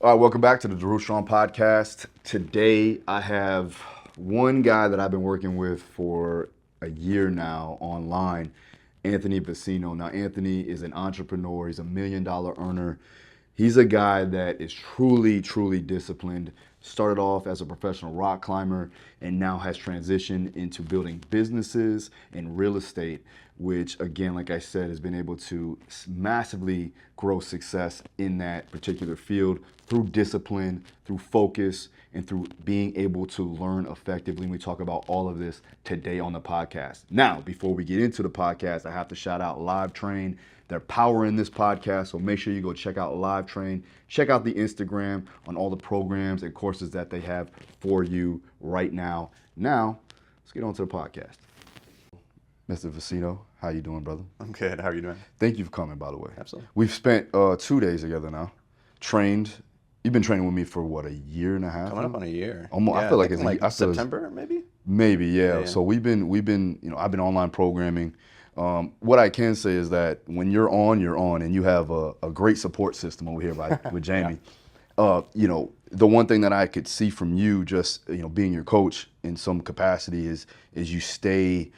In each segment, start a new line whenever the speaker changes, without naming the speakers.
All right, welcome back to the Daru Strong podcast. Today I have one guy that I've been working with for a year now online, Anthony Vicino. Now, Anthony is an entrepreneur. He's $1 million earner. He's a guy that is truly, truly disciplined. Started off as a professional rock climber and now has transitioned into building businesses and real estate, which again, like I said, has been able to massively grow success in that particular field through discipline, through focus, and through being able to learn effectively. And we talk about all of this today on the podcast. Now, before we get into the podcast, I have to shout out Live Train. They're powering this podcast, so make sure you go check out Live Train. Check out the Instagram on all the programs and courses that they have for you right now. Now, let's get on to the podcast. Mr. Vicino, how you doing, brother?
I'm good. How are you doing?
Thank you for coming, by the way.
Absolutely.
We've spent 2 days together now. Trained. You've been training with me for what, a year and a half?
Coming up on a year.
Almost.
Yeah,
I feel like it's
like September, maybe.
Maybe, yeah. So we've been. I've been online programming. What I can say is that when you're on, and you have a great support system over here with Jamie. The one thing that I could see from you, just being your coach in some capacity, is you stay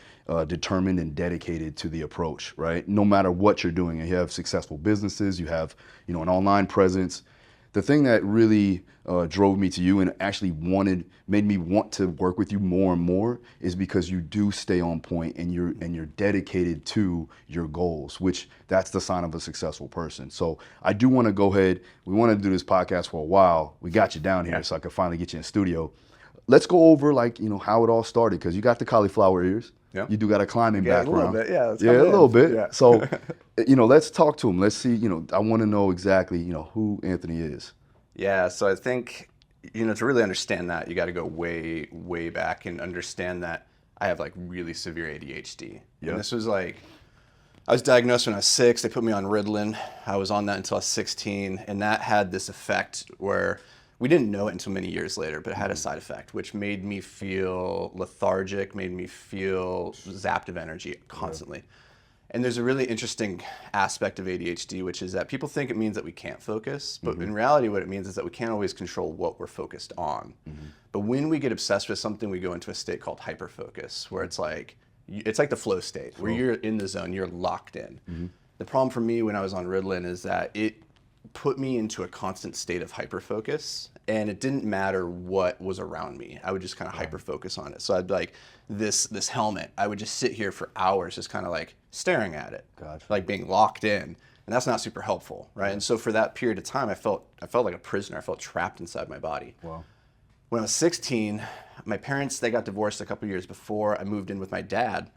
determined and dedicated to the approach, right? No matter what you're doing, and you have successful businesses, you have an online presence. The thing that really drove me to you and actually made me want to work with you more and more is because you do stay on point and you're dedicated to your goals, which that's the sign of a successful person. So I do want to go ahead. We want to do this podcast for a while. We got you down here so I could finally get you in studio. Let's go over how it all started, because you got the cauliflower ears. Yeah. You do got a climbing background.
A little bit, yeah.
Yeah, a little bit. Yeah. So, let's talk to him. Let's see, I want to know exactly, who Anthony is.
Yeah, so I think, to really understand that, you got to go way, way back and understand that I have really severe ADHD. Yeah. And this was I was diagnosed when I was 6. They put me on Ritalin. I was on that until I was 16. And that had this effect where we didn't know it until many years later, but it had a side effect, which made me feel lethargic, made me feel zapped of energy constantly. Yeah. And there's a really interesting aspect of ADHD, which is that people think it means that we can't focus, but in reality what it means is that we can't always control what we're focused on. But when we get obsessed with something, we go into a state called hyperfocus, where it's like the flow state, where you're in the zone, you're locked in. The problem for me when I was on Ritalin is that it put me into a constant state of hyperfocus, and it didn't matter what was around me. I would just kind of hyperfocus on it. So I'd this helmet, I would just sit here for hours just kind of staring at it, like being locked in. And that's not super helpful, right? And so for that period of time, I felt like a prisoner. I felt trapped inside my body. Wow. When I was 16, my parents, they got divorced a couple years before. I moved in with my dad.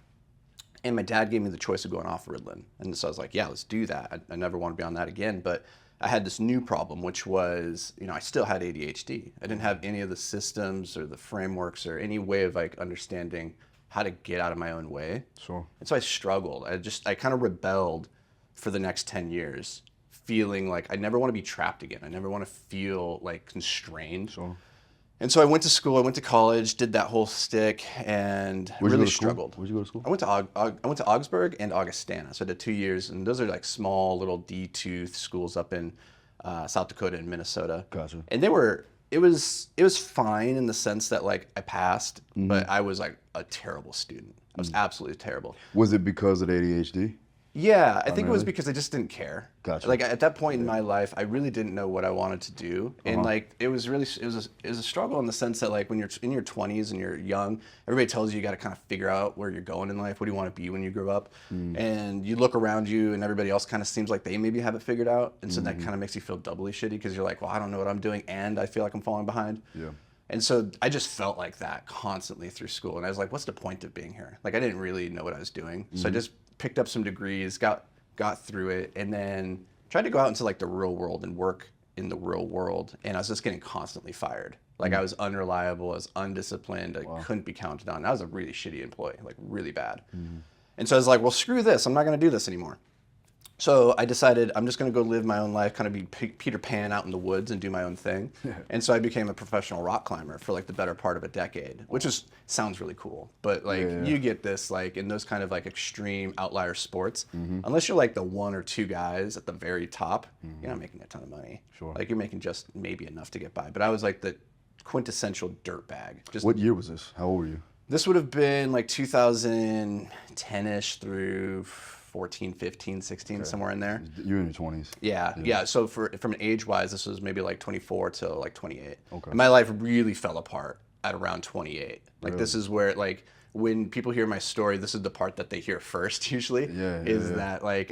And my dad gave me the choice of going off Ritalin. And so I was like, yeah, let's do that. I never want to be on that again. But I had this new problem, which was, I still had ADHD. I didn't have any of the systems or the frameworks or any way of understanding how to get out of my own way. Sure. And so I struggled. I kind of rebelled for the next 10 years, feeling like I never want to be trapped again. I never want to feel constrained. Sure. And so I went to school, I went to college, did that whole stick, and really struggled.
Where'd you go to school?
I went to Augsburg and Augustana, so I did 2 years, and those are small little D2 schools up in South Dakota and Minnesota. Gotcha. And it was fine in the sense that I passed, but I was a terrible student. I was absolutely terrible.
Was it because of the ADHD?
Yeah, I think it was because I just didn't care.
Gotcha.
At that point in my life, I really didn't know what I wanted to do, and it was a struggle in the sense that when you're in your 20s and you're young, everybody tells you got to kind of figure out where you're going in life. What do you want to be when you grow up? And you look around you, and everybody else kind of seems like they maybe have it figured out, and so that kind of makes you feel doubly shitty because you're like, well, I don't know what I'm doing, and I feel like I'm falling behind. Yeah. And so I just felt like that constantly through school, and I was like, what's the point of being here? I didn't really know what I was doing, so I just picked up some degrees, got through it, and then tried to go out into the real world and work in the real world, and I was just getting constantly fired. I was unreliable, I was undisciplined, I couldn't be counted on. I was a really shitty employee, really bad. And so I was like, well, screw this, I'm not gonna do this anymore. So I decided I'm just going to go live my own life, kind of be Peter Pan out in the woods and do my own thing. And so I became a professional rock climber for like the better part of a decade, which sounds really cool. But like you get this like in those kind of like extreme outlier sports, unless you're like the one or two guys at the very top, you're not making a ton of money.
Sure.
Like you're making just maybe enough to get by. But I was like the quintessential dirtbag. Just
What year was this? How old were you?
This would have been like 2010-ish through 14, 15, 16, somewhere in there.
You're in your 20s.
Yeah. So from an age-wise, this was maybe like 24 to like 28.
Okay.
And my life really fell apart at around 28. Like
Really?
this is where like when people hear my story, this is the part that they hear first usually. That like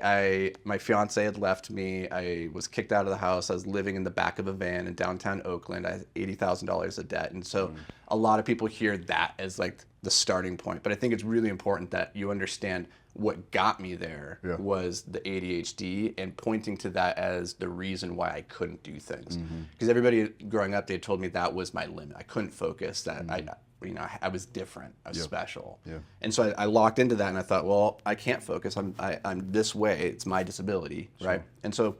my fiance had left me. I was kicked out of the house. I was living in the back of a van in downtown Oakland. I had $80,000 of debt. And so a lot of people hear that as like the starting point. But I think it's really important that you understand what got me there was the ADHD and pointing to that as the reason why I couldn't do things. Because everybody growing up, they told me that was my limit. I couldn't focus, that I was different, I was special. And so I locked into that and I thought, well, I can't focus. I'm this way. It's my disability, right? And so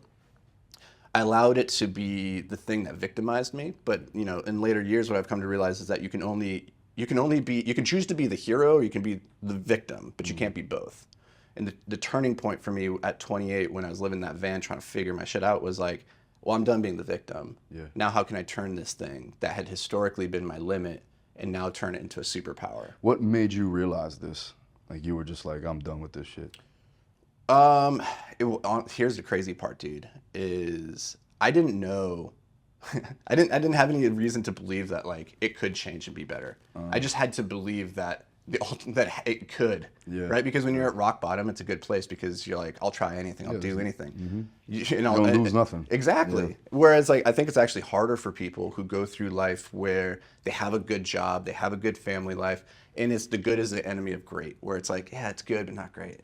I allowed it to be the thing that victimized me. But in later years, what I've come to realize is that you can choose to be the hero or you can be the victim, but you can't be both. And the turning point for me at 28 when I was living in that van trying to figure my shit out was like, well, I'm done being the victim. Now how can I turn this thing that had historically been my limit and now turn it into a superpower?
What made you realize this? Like you were just like, I'm done with this shit.
Here's the crazy part, dude, is I didn't know. I didn't have any reason to believe that like it could change and be better. I just had to believe that that it could, right? Because when you're at rock bottom, it's a good place because you're like, I'll try anything, I'll do anything. You
don't lose nothing.
Exactly. Whereas like I think it's actually harder for people who go through life where they have a good job, they have a good family life, and it's the good is the enemy of great. Where it's like, yeah, it's good but not great,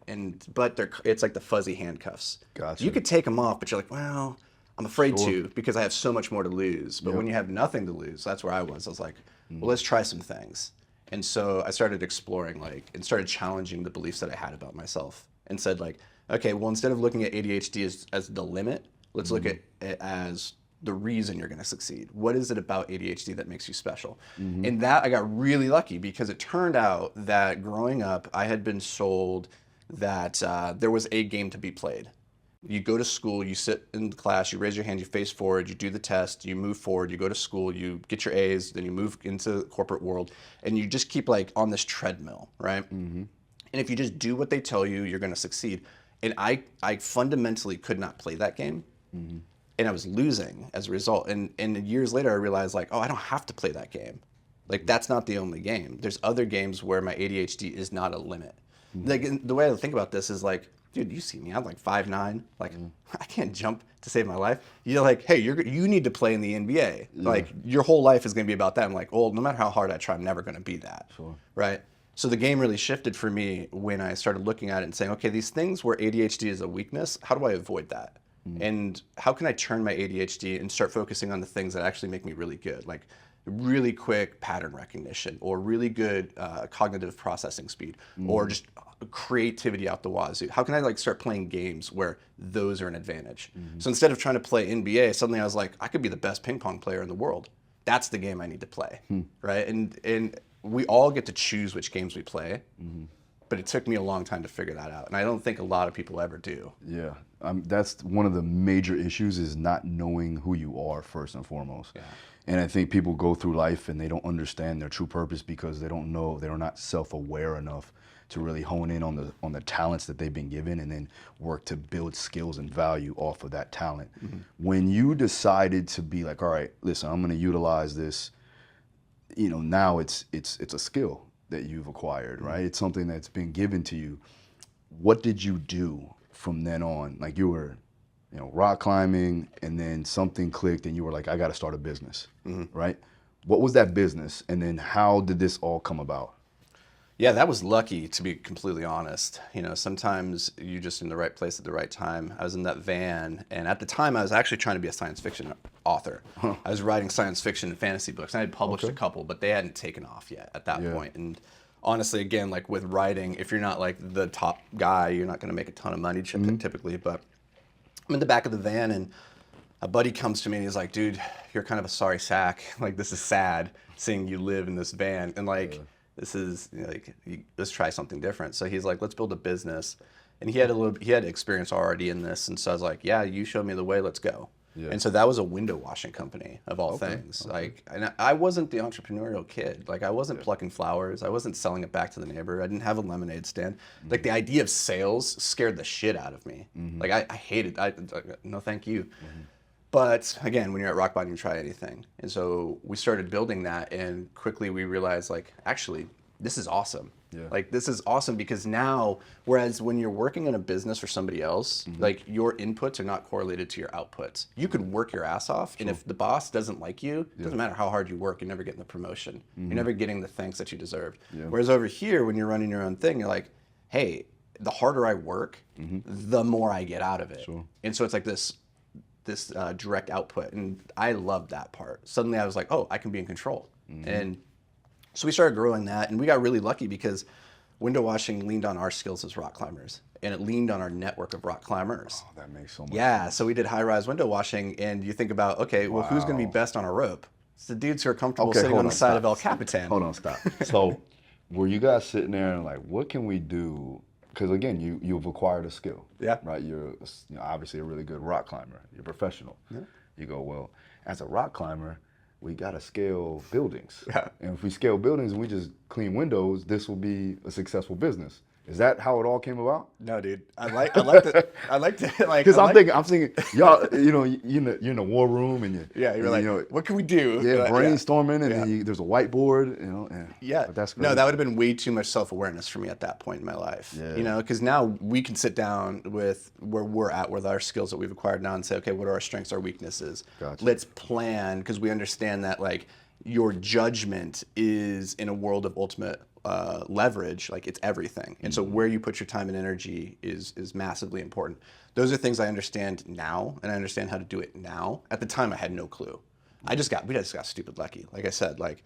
but it's like the fuzzy handcuffs.
Gotcha.
You could take them off, but you're like, well, I'm afraid to because I have so much more to lose. But when you have nothing to lose, that's where I was. I was like, well, let's try some things. And so I started exploring and started challenging the beliefs that I had about myself and said like, okay, well, instead of looking at ADHD as the limit, let's look at it as the reason you're going to succeed. What is it about ADHD that makes you special? And that I got really lucky because it turned out that growing up, I had been sold that there was a game to be played. You go to school, you sit in class, you raise your hand, you face forward, you do the test, you move forward, you go to school, you get your A's, then you move into the corporate world, and you just keep like on this treadmill, right? And if you just do what they tell you, you're going to succeed. And I fundamentally could not play that game, and I was losing as a result. And years later, I realized like, oh, I don't have to play that game. Like that's not the only game. There's other games where my ADHD is not a limit. Like the way I think about this is like, dude, you see me, I'm like 5'9", like I can't jump to save my life. You're like, hey, you need to play in the NBA. Like your whole life is gonna be about that. I'm like, well, no matter how hard I try, I'm never gonna be that, right? So the game really shifted for me when I started looking at it and saying, okay, these things where ADHD is a weakness, how do I avoid that? And how can I turn my ADHD and start focusing on the things that actually make me really good? Like really quick pattern recognition or really good cognitive processing speed or just creativity out the wazoo. How can I like start playing games where those are an advantage? So instead of trying to play NBA, suddenly I was like, I could be the best ping pong player in the world. That's the game I need to play, right? And we all get to choose which games we play, but it took me a long time to figure that out. And I don't think a lot of people ever do.
Yeah, that's one of the major issues is not knowing who you are first and foremost. And I think people go through life and they don't understand their true purpose because they don't know, they're not self-aware enough to really hone in on the talents that they've been given and then work to build skills and value off of that talent. When you decided to be like, all right, listen, I'm gonna utilize this, now it's a skill that you've acquired, right? It's something that's been given to you. What did you do from then on? Like you were, rock climbing and then something clicked and you were like, I gotta start a business, right? What was that business? And then how did this all come about?
Yeah, that was lucky, to be completely honest. Sometimes you're just in the right place at the right time. I was in that van, and at the time, I was actually trying to be a science fiction author. I was writing science fiction and fantasy books, and I had published a couple, but they hadn't taken off yet at that point. And honestly, again, like with writing, if you're not like the top guy, you're not going to make a ton of money typically. But I'm in the back of the van, and a buddy comes to me and he's like, dude, you're kind of a sorry sack. Like, this is sad seeing you live in this van. And like, this is like, let's try something different. So he's like, let's build a business. And he had experience already in this. And so I was like, yeah, you showed me the way, let's go. Yeah. And so that was a window washing company of all things. Okay. Like, and I wasn't the entrepreneurial kid. Like, I wasn't plucking flowers. I wasn't selling it back to the neighbor. I didn't have a lemonade stand. Like, the idea of sales scared the shit out of me. Like, I hated, no, thank you. But again, when you're at rock bottom, you try anything. And so we started building that, and quickly we realized, like, actually, this is awesome. Yeah. Like, this is awesome because now, whereas when you're working in a business for somebody else, like, your inputs are not correlated to your outputs. You could work your ass off, and if the boss doesn't like you, it doesn't matter how hard you work, you're never getting the promotion. You're never getting the thanks that you deserved. Whereas over here, when you're running your own thing, you're like, hey, the harder I work, the more I get out of it. And so it's like this direct output, and I loved that part. Suddenly I was like, oh, I can be in control. And so we started growing that, and we got really lucky because window washing leaned on our skills as rock climbers, and it leaned on our network of rock climbers.
Oh, that makes so much
sense. So we did high-rise window washing, and you think about, okay, well, who's going to be best on a rope? It's the dudes who are comfortable sitting on the side of El Capitan.
Hold on, stop. So were you guys sitting there and like, what can we do? Because again, you've acquired a skill, right? You're obviously a really good rock climber. You're a professional. You go, well, as a rock climber, we got to scale buildings. And if we scale buildings and we just clean windows, this will be a successful business. Is that how it all came about?
No, dude. I like to like.
Because I'm thinking, y'all, you're in a war room and
you're like, what can we do?
Yeah, brainstorming, and then there's a whiteboard, And, but that's great.
No, that would have been way too much self-awareness for me at that point in my life. Because now we can sit down with where we're at with our skills that we've acquired now and say, okay, what are our strengths, our weaknesses?
Gotcha.
Let's plan, because we understand that like your judgment is in a world of ultimate leverage, like it's everything. And so where you put your time and energy is massively important. Those are things I understand now, and I understand how to do it now. At the time, I had no clue. We just got stupid lucky. Like I said, like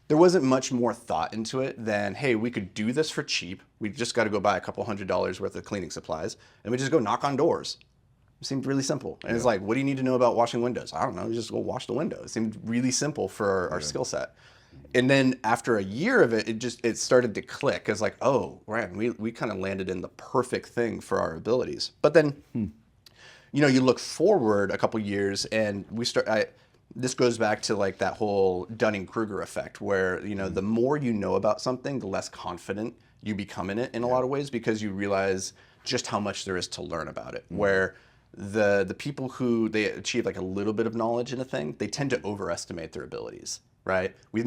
there wasn't much more thought into it than, hey, we could do this for cheap. We just got to go buy a couple $100s worth of cleaning supplies, and we just go knock on doors. It seemed really simple. And it's like, what do you need to know about washing windows? I don't know, just go wash the window. It seemed really simple for our skill set. And then after a year of it, it started to click. It's like, oh, right, we kind of landed in the perfect thing for our abilities. But then, you look forward a couple years, and this goes back to like that whole Dunning-Kruger effect, where the more you know about something, the less confident you become in it in a lot of ways, because you realize just how much there is to learn about it. Where the people who they achieve like a little bit of knowledge in a thing, they tend to overestimate their abilities. Right? We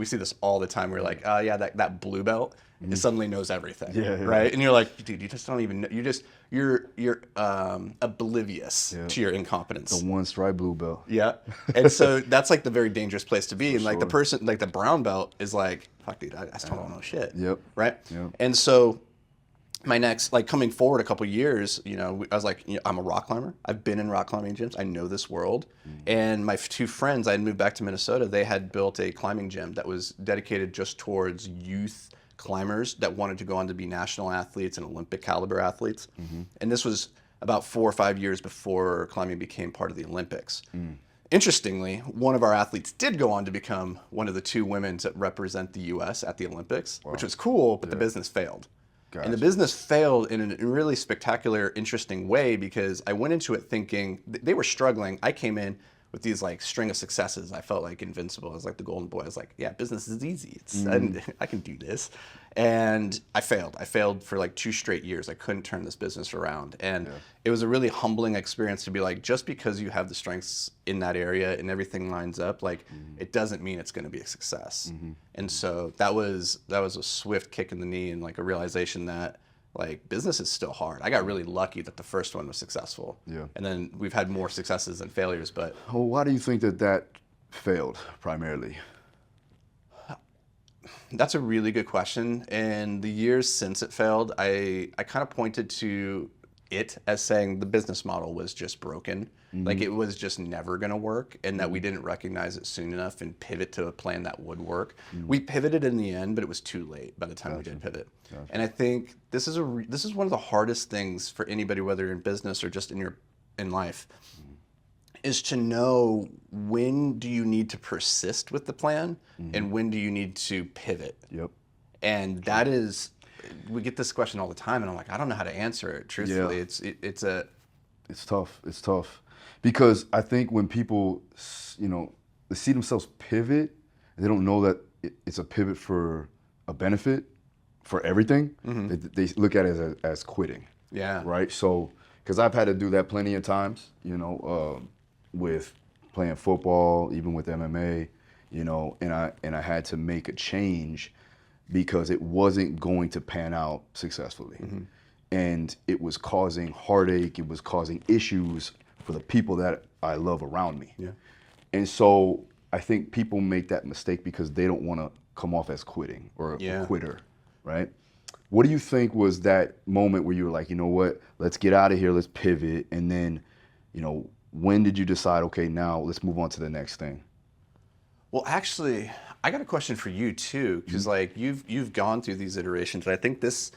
see this all the time. We're like, oh yeah, that blue belt suddenly knows everything. Right? And you're like, dude, you just don't even know. You're oblivious to your incompetence.
The one stripe blue belt.
Yeah. And so that's like the very dangerous place to be. And like the person, like the brown belt is like, fuck dude, I still don't know shit. Right? And so my next, like coming forward a couple years, I was like, I'm a rock climber. I've been in rock climbing gyms. I know this world. And my two friends, I had moved back to Minnesota. They had built a climbing gym that was dedicated just towards youth climbers that wanted to go on to be national athletes and Olympic caliber athletes. And this was about 4 or 5 years before climbing became part of the Olympics. Interestingly, one of our athletes did go on to become one of the 2 women to represent the U.S. at the Olympics, which was cool, but the business failed. Gotcha. And the business failed in a really spectacular, interesting way, because I went into it thinking they were struggling. I came in with these like string of successes. I felt like invincible. I was like the golden boy. I was like, yeah, business is easy. I can do this. And I failed. I failed for like 2 straight years. I couldn't turn this business around. And it was a really humbling experience to be like, just because you have the strengths in that area and everything lines up, like it doesn't mean it's going to be a success. And so that was a swift kick in the knee, and like a realization that like business is still hard. I got really lucky that the first one was successful. And then we've had more successes than failures. But
well, why do you think that failed primarily?
That's a really good question. And the years since it failed, I kind of pointed to it as saying the business model was just broken. Like it was just never going to work, and that we didn't recognize it soon enough and pivot to a plan that would work. We pivoted in the end, but it was too late by the time we did pivot. And I think this is one of the hardest things for anybody, whether you're in business or just in your in life, is to know when do you need to persist with the plan and when do you need to pivot.
Yep.
And that is, we get this question all the time, and I'm like, I don't know how to answer it. Truthfully,
Yeah. It's tough. It's tough because I think when people, they see themselves pivot, they don't know that it's a pivot for a benefit for everything. They look at it as quitting.
Yeah.
Right. So, because I've had to do that plenty of times, with playing football, even with MMA, and I had to make a change because it wasn't going to pan out successfully. And it was causing heartache, it was causing issues for the people that I love around me.
Yeah.
And so I think people make that mistake because they don't want to come off as quitting or a quitter, right? What do you think was that moment where you were like, you know what, let's get out of here, let's pivot, and then, when did you decide, okay, now let's move on to the next thing?
Well, actually, I got a question for you too, because like you've gone through these iterations, and I think this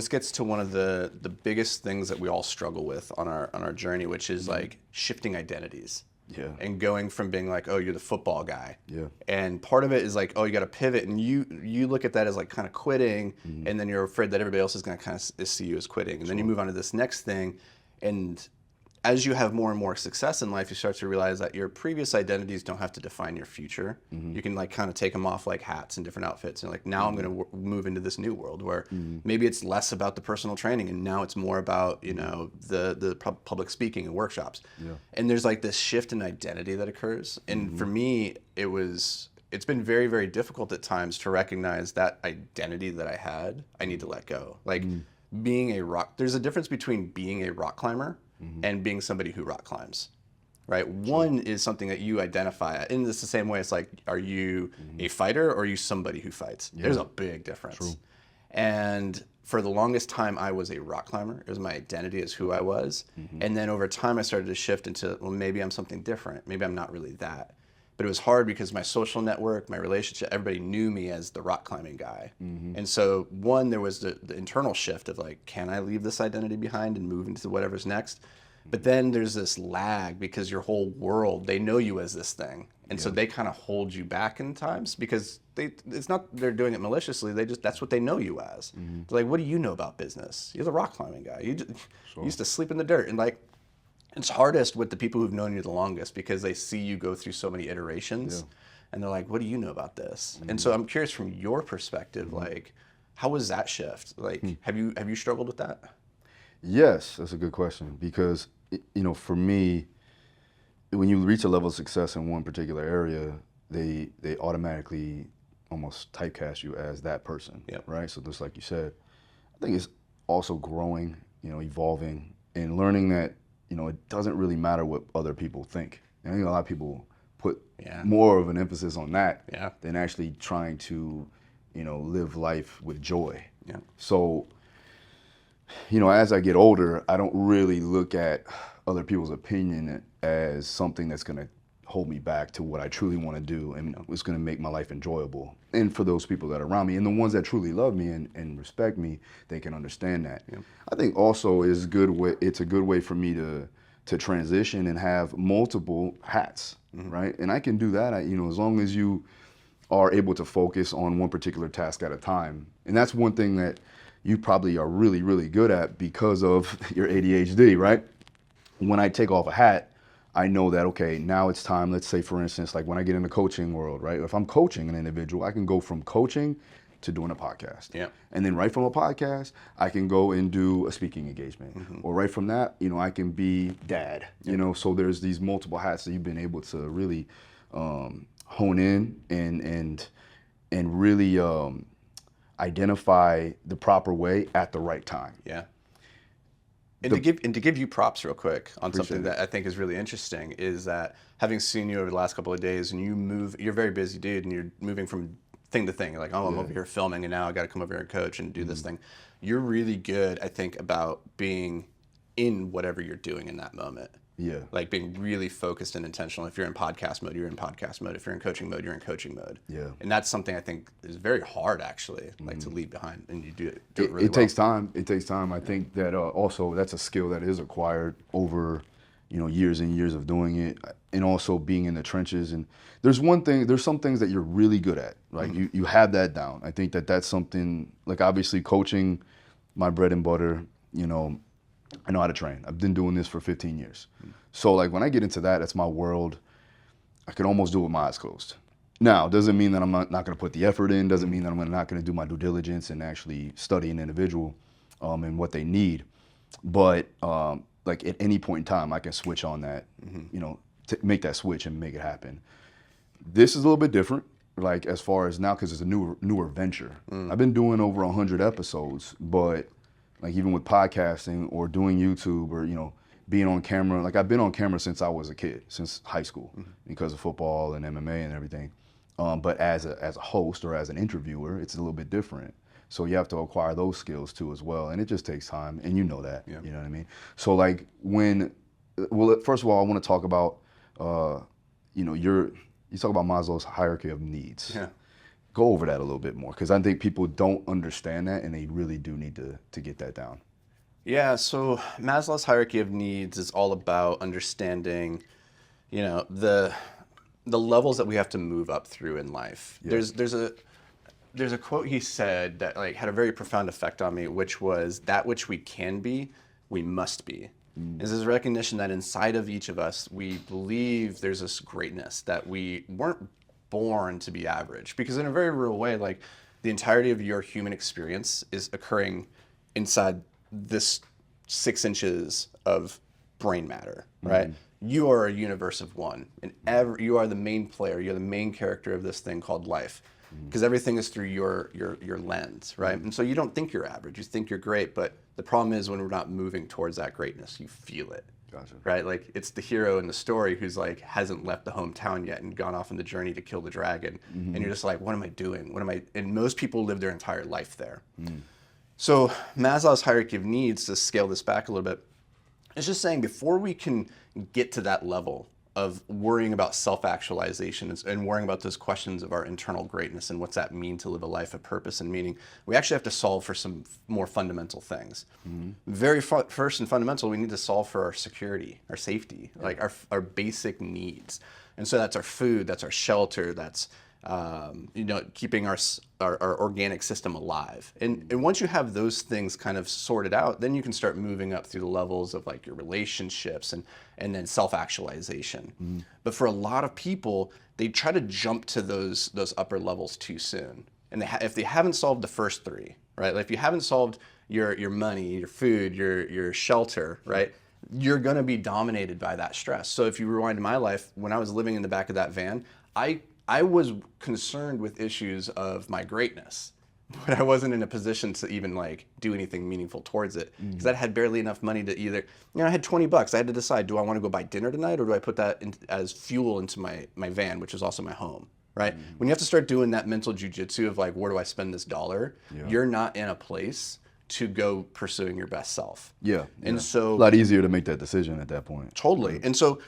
gets to one of the biggest things that we all struggle with on our journey, which is like shifting identities.
Yeah.
And going from being like, oh, you're the football guy.
Yeah.
And part of it is like, oh, you got to pivot, and you look at that as like kind of quitting, and then you're afraid that everybody else is going to kind of see you as quitting, and then you move on to this next thing, and as you have more and more success in life, you start to realize that your previous identities don't have to define your future. You can like kind of take them off like hats and different outfits, and like now I'm going to move into this new world where maybe it's less about the personal training, and now it's more about the public speaking and workshops. Yeah. And there's like this shift in identity that occurs, and for me, it's been very, very difficult at times to recognize that identity that I had. I need to let go. Like there's a difference between being a rock climber and being somebody who rock climbs, right? One is something that you identify, and it's the same way. It's like, are you a fighter or are you somebody who fights? Yeah. There's a big difference. True. And for the longest time, I was a rock climber. It was my identity as who I was. And then over time, I started to shift into, well, maybe I'm something different. Maybe I'm not really that. But it was hard because my social network, my relationship, everybody knew me as the rock climbing guy. And so there was the internal shift of like, can I leave this identity behind and move into whatever's next? But then there's this lag because your whole world, they know you as this thing. And so they kind of hold you back in times because it's not they're doing it maliciously. That's what they know you as. They're like, what do you know about business? You're the rock climbing guy. You used to sleep in the dirt. And like, it's hardest with the people who've known you the longest because they see you go through so many iterations, and they're like, what do you know about this? And so I'm curious from your perspective, like, how was that shift? Like, have you struggled with that?
Yes, that's a good question because, for me, when you reach a level of success in one particular area, they automatically almost typecast you as that person, right? So just like you said, I think it's also growing, evolving and learning that, it doesn't really matter what other people think. I think a lot of people put more of an emphasis on that than actually trying to, live life with joy. Yeah. So, as I get older, I don't really look at other people's opinion as something that's going to hold me back to what I truly want to do and what's going to make my life enjoyable. And for those people that are around me and the ones that truly love me and respect me, they can understand that. Yeah. I think also it's a good way for me to transition and have multiple hats, right? And I can do that, as long as you are able to focus on one particular task at a time. And that's one thing that you probably are really, really good at because of your ADHD, right? When I take off a hat, I know that, okay, now it's time, let's say, for instance, like when I get in the coaching world, right? If I'm coaching an individual, I can go from coaching to doing a podcast. Yeah. And then right from a podcast, I can go and do a speaking engagement. Or right from that, I can be dad, so there's these multiple hats that you've been able to really hone in and really identify the proper way at the right time. Yeah.
And to give you props real quick on something that I think is really interesting is that having seen you over the last couple of days and you're a very busy dude and you're moving from thing to thing. You're like, I'm over here filming and now I got to come over here and coach and do this thing. You're really good, I think, about being in whatever you're doing in that moment. Yeah. Like being really focused and intentional. If you're in podcast mode, you're in podcast mode. If you're in coaching mode, you're in coaching mode. Yeah. And that's something I think is very hard actually, like to leave behind, and you do it really well.
Takes time. It takes time. I think that also that's a skill that is acquired over years and years of doing it, and also being in the trenches. And there's some things that you're really good at. Like you have that down. I think that's something, like obviously coaching, my bread and butter, I know how to train. I've been doing this for 15 years. So like when I get into that, that's my world. I can almost do it with my eyes closed. Now, doesn't mean that I'm not going to put the effort in, doesn't mean that I'm not going to do my due diligence and actually study an individual and what they need. But like at any point in time, I can switch on that, to make that switch and make it happen. This is a little bit different, like as far as now, because it's a newer venture. I've been doing over 100 episodes, but like even with podcasting or doing YouTube or, being on camera, like I've been on camera since I was a kid, since high school, because of football and MMA and everything. But as a host or as an interviewer, it's a little bit different. So you have to acquire those skills too as well, and it just takes time, and you know that. Yeah. You know what I mean? So like first of all, I want to talk about, you talk about Maslow's hierarchy of needs. Yeah. Go over that a little bit more, because I think people don't understand that, and they really do need to get that down.
Yeah, so Maslow's hierarchy of needs is all about understanding, the levels that we have to move up through in life. Yeah. There's a quote he said that like had a very profound effect on me, which was, that which we can be, we must be. Is this recognition that inside of each of us, we believe there's this greatness, that we weren't born to be average. Because in a very real way, like the entirety of your human experience is occurring inside this 6 inches of brain matter, right? You are a universe of one, and you are the main player. You're the main character of this thing called life, because everything is through your lens, right? And so you don't think you're average. You think you're great, but the problem is when we're not moving towards that greatness, you feel it, right? Like it's the hero in the story who's like hasn't left the hometown yet and gone off on the journey to kill the dragon, and you're just like, what am I doing? And most people live their entire life there. So Maslow's hierarchy of needs, to scale this back a little bit, it's just saying before we can get to that level of worrying about self-actualization and worrying about those questions of our internal greatness and what's that mean to live a life of purpose and meaning, we actually have to solve for some more fundamental things. Very first and fundamental, we need to solve for our security, our safety, like our basic needs. And so that's our food, that's our shelter, that's keeping our organic system alive. And once you have those things kind of sorted out, then you can start moving up through the levels of like your relationships and then self-actualization. But for a lot of people, they try to jump to those upper levels too soon. And if they haven't solved the first 3, right? Like if you haven't solved your money, your food, your shelter, right? You're gonna be dominated by that stress. So if you rewind to my life, when I was living in the back of that van, I was concerned with issues of my greatness, but I wasn't in a position to even like do anything meaningful towards it, because I had barely enough money to either, I had $20. I had to decide, do I want to go buy dinner tonight, or do I put that as fuel into my van, which is also my home, right? When you have to start doing that mental jujitsu of like, where do I spend this dollar? You're not in a place to go pursuing your best self. And so
a lot easier to make that decision at that point.
Totally. And so,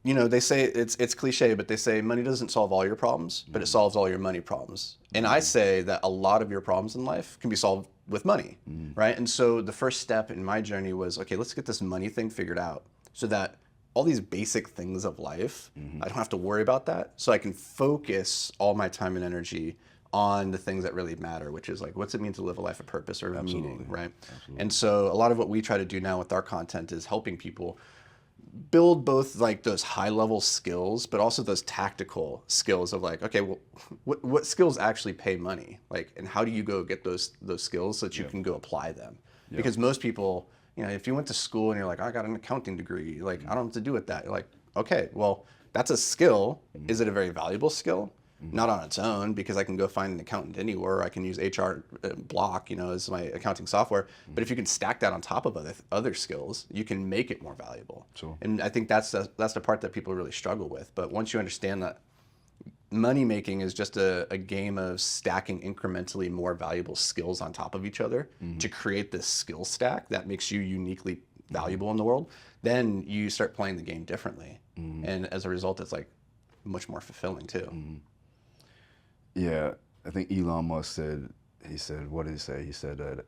they say it's cliche, but they say money doesn't solve all your problems, but it solves all your money problems. And I say that a lot of your problems in life can be solved with money, right? And so the first step in my journey was, okay, let's get this money thing figured out so that all these basic things of life, I don't have to worry about that. So I can focus all my time and energy on the things that really matter, which is like, what's it mean to live a life of purpose or meaning, right? And so a lot of what we try to do now with our content is helping people build both like those high level skills, but also those tactical skills of like, okay, well, what skills actually pay money? Like, and how do you go get those skills so that you can go apply them? Because most people, if you went to school and you're like, I got an accounting degree, like, I don't know what to do with that. You're like, okay, well, that's a skill. Is it a very valuable skill? Not on its own, because I can go find an accountant anywhere. I can use HR Block, as my accounting software. But if you can stack that on top of other skills, you can make it more valuable. And I think that's the part that people really struggle with. But once you understand that money making is just a game of stacking incrementally more valuable skills on top of each other to create this skill stack that makes you uniquely valuable in the world, then you start playing the game differently. And as a result, it's like much more fulfilling too.
Yeah, I think Elon Musk said, what did he say? He said that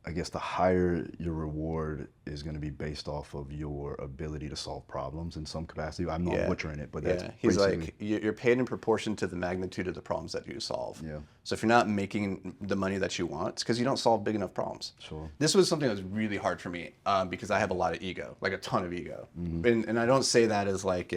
I guess the higher your reward is going to be based off of your ability to solve problems in some capacity. I'm not butchering it, but that's
He's
basically...
like, you're paid in proportion to the magnitude of the problems that you solve.
Yeah.
So if you're not making the money that you want, it's because you don't solve big enough problems.
Sure.
This was something that was really hard for me because I have a lot of ego, like a ton of ego. And I don't say that as like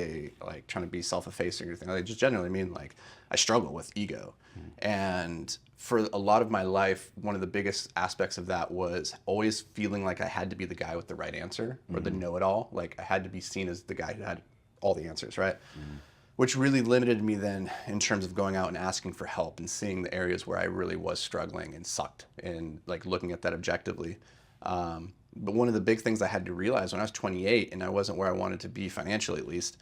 trying to be self-effacing or anything. I just generally mean like I struggle with ego. And for a lot of my life, one of the biggest aspects of that was always feeling like I had to be the guy with the right answer or the know-it-all. Like I had to be seen as the guy who had all the answers, right? Which really limited me then in terms of going out and asking for help and seeing the areas where I really was struggling and sucked and like looking at that objectively. But one of the big things I had to realize when I was 28 and I wasn't where I wanted to be financially at least,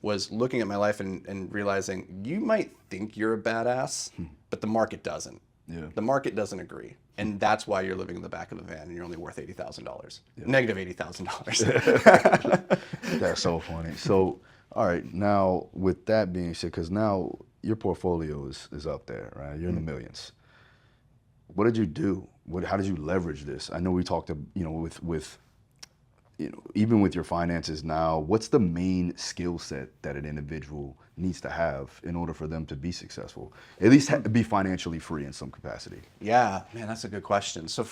was looking at my life and realizing you might think you're a badass, but the market doesn't.
Yeah.
The market doesn't agree. And that's why you're living in the back of a van and you're only worth $80,000. Yeah. Negative $80,000.
That's so funny. So, all right, now with that being said, because now your portfolio is up there, right? You're in the millions. What did you do? How did you leverage this? I know we talked, with even with your finances now, what's the main skill set that an individual needs to have in order for them to be successful? At least be financially free in some capacity.
Yeah, man, that's a good question. So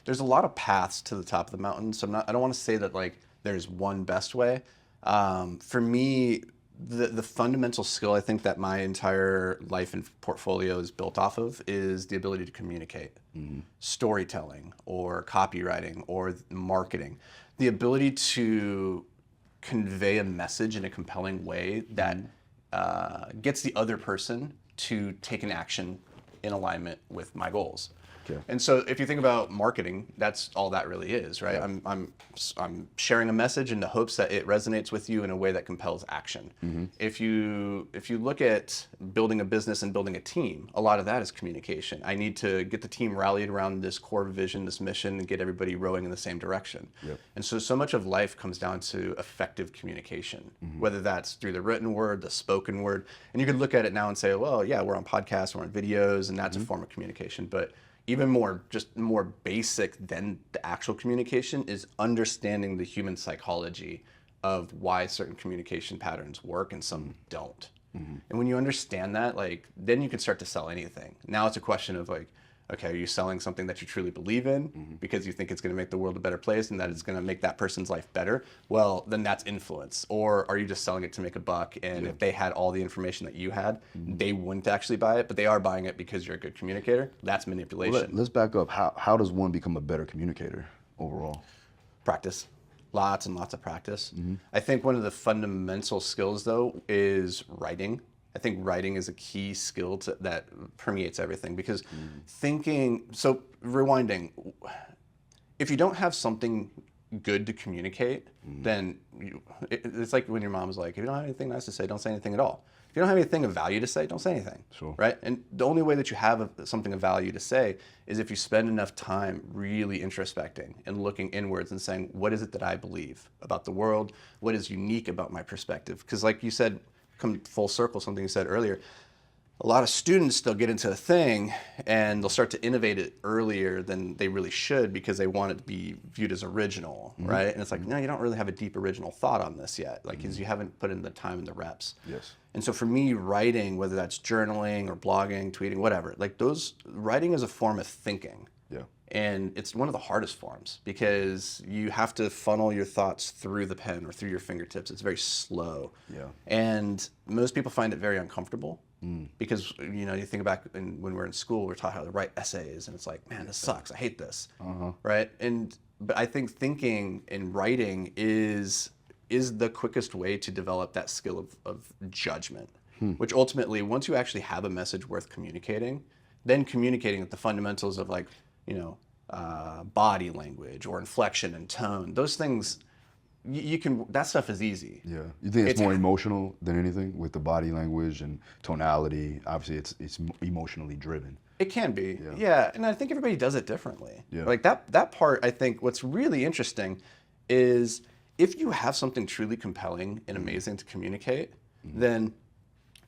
there's a lot of paths to the top of the mountain. So I don't want to say that like there's one best way. For me, the fundamental skill I think that my entire life and portfolio is built off of is the ability to communicate, storytelling or copywriting or marketing, the ability to convey a message in a compelling way that gets the other person to take an action in alignment with my goals. Okay. And so if you think about marketing, that's all that really is, right? Yeah. I'm sharing a message in the hopes that it resonates with you in a way that compels action. If you look at building a business and building a team, a lot of that is communication. I need to get the team rallied around this core vision, this mission, and get everybody rowing in the same direction. Yep. And so much of life comes down to effective communication, whether that's through the written word, the spoken word. And you could look at it now and say, well, yeah, we're on podcasts, we're on videos, and that's a form of communication. But even more basic than the actual communication is understanding the human psychology of why certain communication patterns work and some don't. And when you understand that, like, then you can start to sell anything. Now it's a question of like, okay, are you selling something that you truly believe in because you think it's going to make the world a better place and that it's going to make that person's life better? Well, then that's influence. Or are you just selling it to make a buck? And if they had all the information that you had, they wouldn't actually buy it, but they are buying it because you're a good communicator. That's manipulation.
Well, let's back up. How does one become a better communicator overall?
Practice. Lots and lots of practice. I think one of the fundamental skills, though, is writing. I think writing is a key skill that permeates everything because rewinding, if you don't have something good to communicate, then it's like when your mom's like, if you don't have anything nice to say, don't say anything at all. If you don't have anything of value to say, don't say anything, right? And the only way that you have something of value to say is if you spend enough time really introspecting and looking inwards and saying, what is it that I believe about the world? What is unique about my perspective? Because like you said, come full circle, something you said earlier, a lot of students, they'll get into a thing and they'll start to innovate it earlier than they really should because they want it to be viewed as original, right? And it's like, no, you don't really have a deep original thought on this yet, like, because you haven't put in the time and the reps.
Yes.
And so for me, writing, whether that's journaling or blogging, tweeting, whatever, like writing is a form of thinking. Yeah. And it's one of the hardest forms because you have to funnel your thoughts through the pen or through your fingertips. It's very slow. Yeah. And most people find it very uncomfortable because, you think back when we're in school, we're taught how to write essays and it's like, man, this sucks. I hate this. Right? But I think thinking and writing is the quickest way to develop that skill of judgment, which ultimately, once you actually have a message worth communicating, then communicating with the fundamentals of like, body language or inflection and tone, those things, that stuff is easy. Yeah. You think it's more emotional than anything with the body language and tonality? Obviously, it's emotionally driven. It can be, yeah. And I think everybody does it differently. Yeah. Like that part, I think what's really interesting is if you have something truly compelling and amazing to communicate, then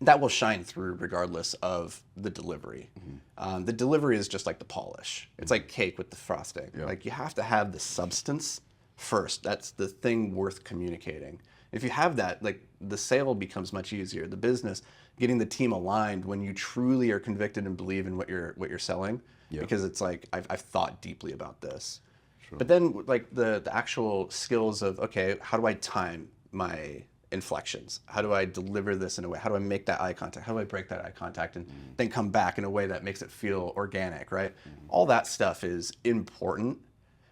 that will shine through regardless of the delivery. The delivery is just like the polish. It's like cake with the frosting.
Yeah.
Like you have to have the substance first. That's the thing worth communicating. If you have that, like the sale becomes much easier. The business, getting the team aligned when you truly are convicted and believe in what you're selling, because it's like I've thought deeply about this. Sure. But then like the actual skills of, okay, how do I time my inflections? How do I deliver this in a way? How do I make that eye contact? How do I break that eye contact and then come back in a way that makes it feel organic, right? All that stuff is important,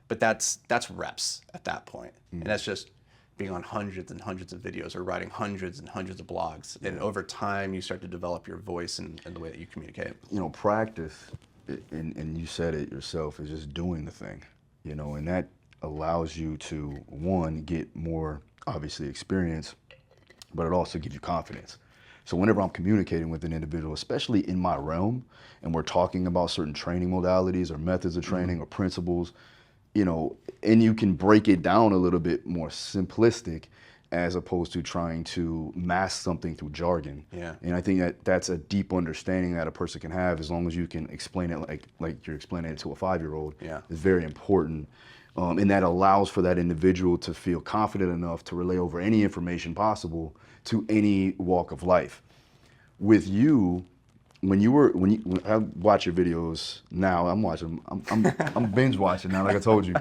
but that's reps at that point. And that's just being on hundreds and hundreds of videos or writing hundreds and hundreds of blogs. And over time, you start to develop your voice and the way that you communicate.
You know, practice, and you said it yourself, is just doing the thing, you know, and that allows you to, one, get more, obviously, experience, but it also gives you confidence. So whenever I'm communicating with an individual, especially in my realm, and we're talking about certain training modalities or methods of training or principles, you know, and you can break it down a little bit more simplistic as opposed to trying to mask something through jargon.
Yeah.
And I think that that's a deep understanding that a person can have, as long as you can explain it like you're explaining it to a 5-year-old.
Yeah.
Is very important. And that allows for that individual to feel confident enough to relay over any information possible to any walk of life. With you, when I watch your videos now, I'm binge watching now, like I told you.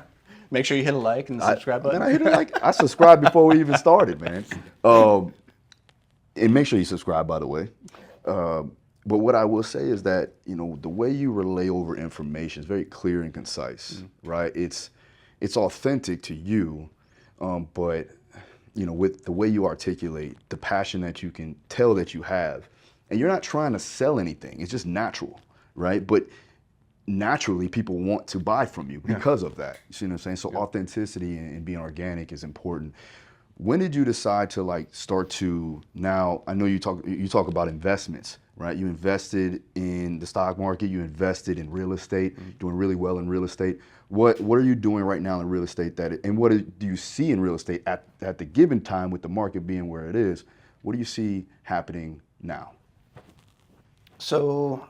Make sure you hit a like and the subscribe button.
Man, I hit a like. I subscribed before we even started, man. And make sure you subscribe, by the way. But what I will say is that, you know, the way you relay over information is very clear and concise, right? It's authentic to you, but, you know, with the way you articulate, the passion that you can tell that you have, and you're not trying to sell anything. It's just natural, right? But naturally, people want to buy from you because of that. You see what I'm saying? So authenticity and being organic is important. When did you decide to like start to, now I know you talk about investments, right? You invested in the stock market, you invested in real estate, doing really well in real estate. What are you doing right now in real estate and what do you see in real estate at the given time with the market being where it is? What do you see happening now?
So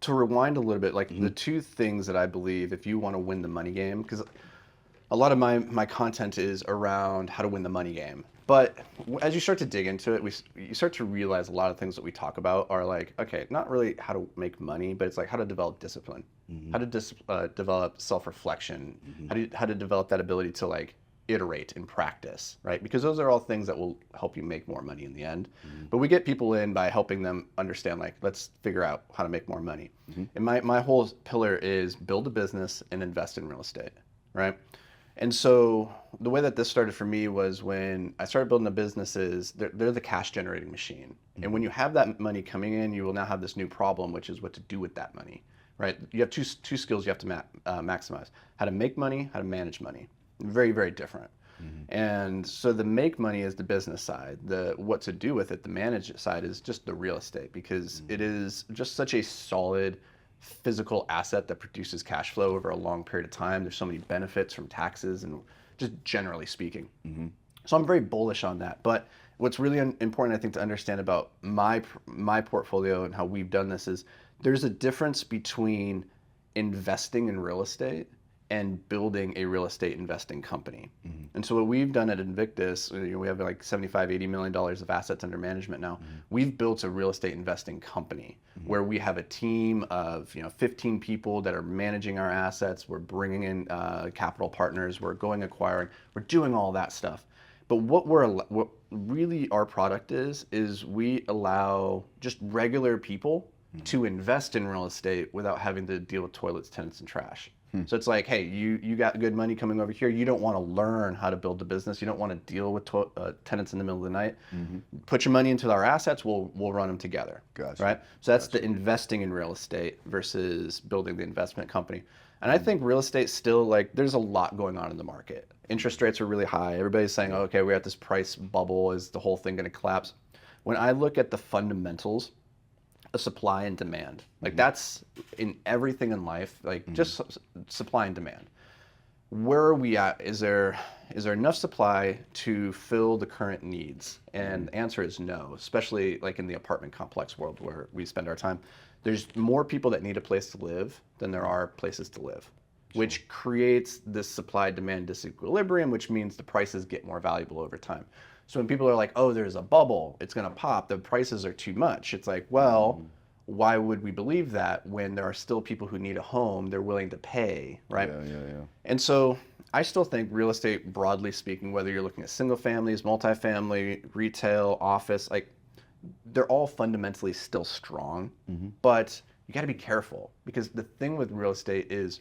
to rewind a little bit, like the two things that I believe, if you want to win the money game, because a lot of my content is around how to win the money game. But as you start to dig into it, you start to realize a lot of things that we talk about are like, okay, not really how to make money, but it's like how to develop discipline, how to develop self-reflection, how to develop that ability to like iterate and practice, right? Because those are all things that will help you make more money in the end. But we get people in by helping them understand, like, let's figure out how to make more money. And my whole pillar is build a business and invest in real estate, right? And so the way that this started for me was when I started building the businesses, they're the cash generating machine. And when you have that money coming in, you will now have this new problem, which is what to do with that money, right? You have two skills you have to maximize: how to make money, how to manage money. Very, very different. And so the make money is the business side. The what to do with it, the manage side, is just the real estate, because it is just such a solid physical asset that produces cash flow over a long period of time. There's so many benefits from taxes and just generally speaking. So I'm very bullish on that. But what's really important, I think, to understand about my portfolio and how we've done this is there's a difference between investing in real estate and building a real estate investing company. And so what we've done at Invictus, we have like $75-80 million of assets under management now. We've built a real estate investing company where we have a team of 15 people that are managing our assets. We're bringing in capital partners. We're going acquiring. We're doing all that stuff. But what really our product is we allow just regular people to invest in real estate without having to deal with toilets, tenants, and trash. So it's like, hey, you got good money coming over here. You don't want to learn how to build a business. You don't want to deal with tenants in the middle of the night. Put your money into our assets. We'll run them together.
Gotcha.
Right. So that's the investing in real estate versus building the investment company. And I think real estate still, like, there's a lot going on in the market. Interest rates are really high. Everybody's saying, oh, okay, we're at this price bubble. Is the whole thing going to collapse? When I look at the fundamentals, supply and demand, like that's in everything in life, like just supply and demand. where are we at? Is there enough supply to fill the current needs? And the answer is no, especially like in the apartment complex world where we spend our time. There's more people that need a place to live than there are places to live, which creates this supply-demand disequilibrium, which means the prices get more valuable over time. So when people are like, oh, there's a bubble, it's gonna pop, the prices are too much. It's like, well, why would we believe that when there are still people who need a home, they're willing to pay, right?
Yeah.
And so I still think real estate, broadly speaking, whether you're looking at single families, multifamily, retail, office, like they're all fundamentally still strong, but you gotta be careful, because the thing with real estate is,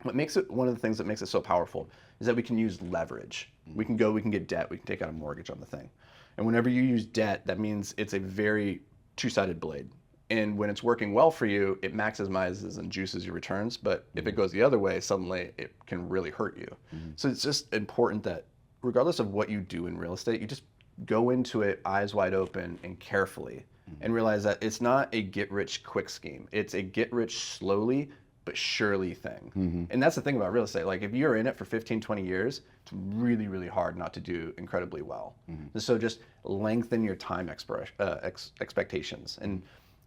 one of the things that makes it so powerful is that we can use leverage. We can get debt, we can take out a mortgage on the thing. And whenever you use debt, that means it's a very two-sided blade. And when it's working well for you, it maximizes and juices your returns. But if it goes the other way, suddenly it can really hurt you. So it's just important that regardless of what you do in real estate, you just go into it eyes wide open and carefully and realize that it's not a get-rich-quick scheme. It's a get-rich slowly but surely thing. And that's the thing about real estate. Like if you're in it for 15, 20 years, it's really, really hard not to do incredibly well. And so just lengthen your time expectations. And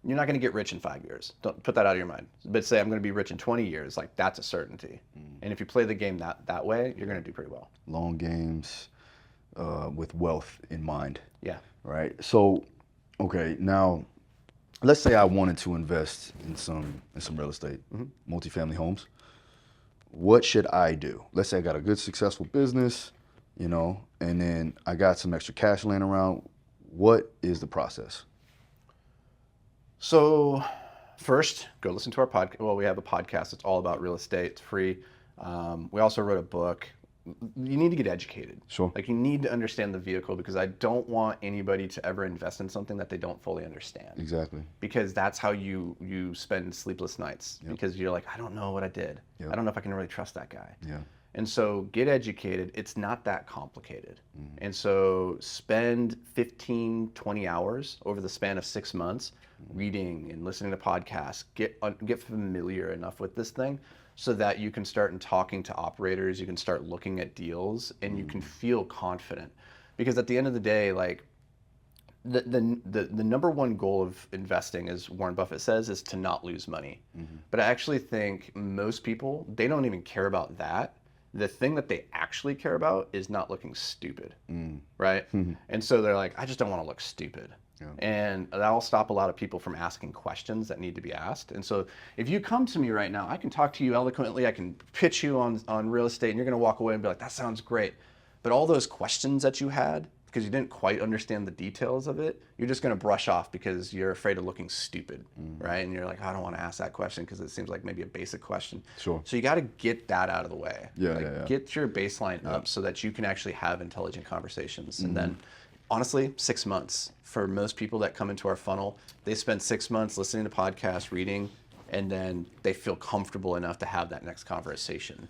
you're not gonna get rich in 5 years. Don't put that out of your mind. But say I'm gonna be rich in 20 years, like that's a certainty. And if you play the game that way, you're gonna do pretty well.
Long games with wealth in mind.
Yeah.
Right? So, okay, now, let's say I wanted to invest in some real estate, multifamily homes. What should I do? Let's say I got a good, successful business, you know, and then I got some extra cash laying around. What is the process?
So first, go listen to our podcast. Well, we have a podcast. It's all about real estate. It's free. We also wrote a book. You need to get educated.
Sure.
Like you need to understand the vehicle, because I don't want anybody to ever invest in something that they don't fully understand.
Exactly.
Because that's how you spend sleepless nights. Because you're like, I don't know what I did. I don't know if I can really trust that guy.
Yeah.
And so get educated. It's not that complicated. And so spend 15, 20 hours over the span of 6 months reading and listening to podcasts. Get familiar enough with this thing so that you can start talking to operators, you can start looking at deals, and you can feel confident. Because at the end of the day, like the number one goal of investing, as Warren Buffett says, is to not lose money. But I actually think most people, they don't even care about that. The thing that they actually care about is not looking stupid, right? And so they're like, I just don't want to look stupid. And that'll stop a lot of people from asking questions that need to be asked. And so if you come to me right now, I can talk to you eloquently, I can pitch you on real estate, and you're gonna walk away and be like, that sounds great. But all those questions that you had, because you didn't quite understand the details of it, you're just gonna brush off because you're afraid of looking stupid, right? And you're like, I don't wanna ask that question because it seems like maybe a basic question.
Sure.
So you gotta get that out of the way.
Yeah.
Get your baseline up so that you can actually have intelligent conversations. And then, honestly, 6 months. For most people that come into our funnel, they spend 6 months listening to podcasts, reading, and then they feel comfortable enough to have that next conversation.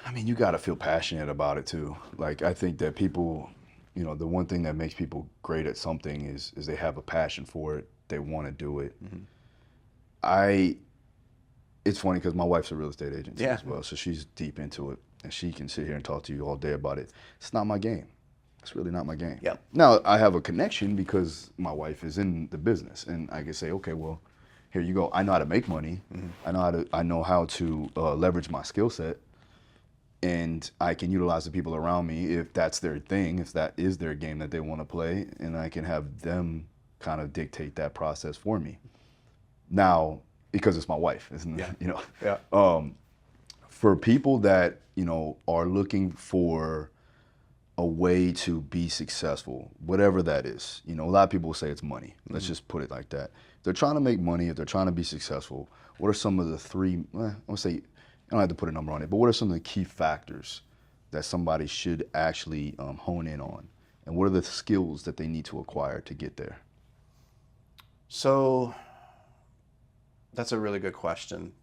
I mean, you got to feel passionate about it too. Like, I think that people, you know, the one thing that makes people great at something is they have a passion for it. They want to do it. It's funny because my wife's a real estate agent as well, so she's deep into it, and she can sit here and talk to you all day about it. It's not my game. It's really not my game.
Yep.
Now, I have a connection because my wife is in the business, and I can say, okay, well, here you go. I know how to make money. I know how to leverage my skill set, and I can utilize the people around me if that's their thing, if that is their game that they want to play, and I can have them kind of dictate that process for me. Now, because it's my wife, isn't it? You know. For people that, you know, are looking for a way to be successful, whatever that is. You know, a lot of people will say it's money. Let's just put it like that. If they're trying to make money, if they're trying to be successful, what are some of the three, I would say, I don't have to put a number on it, but what are some of the key factors that somebody should actually hone in on? And what are the skills that they need to acquire to get there?
So that's a really good question.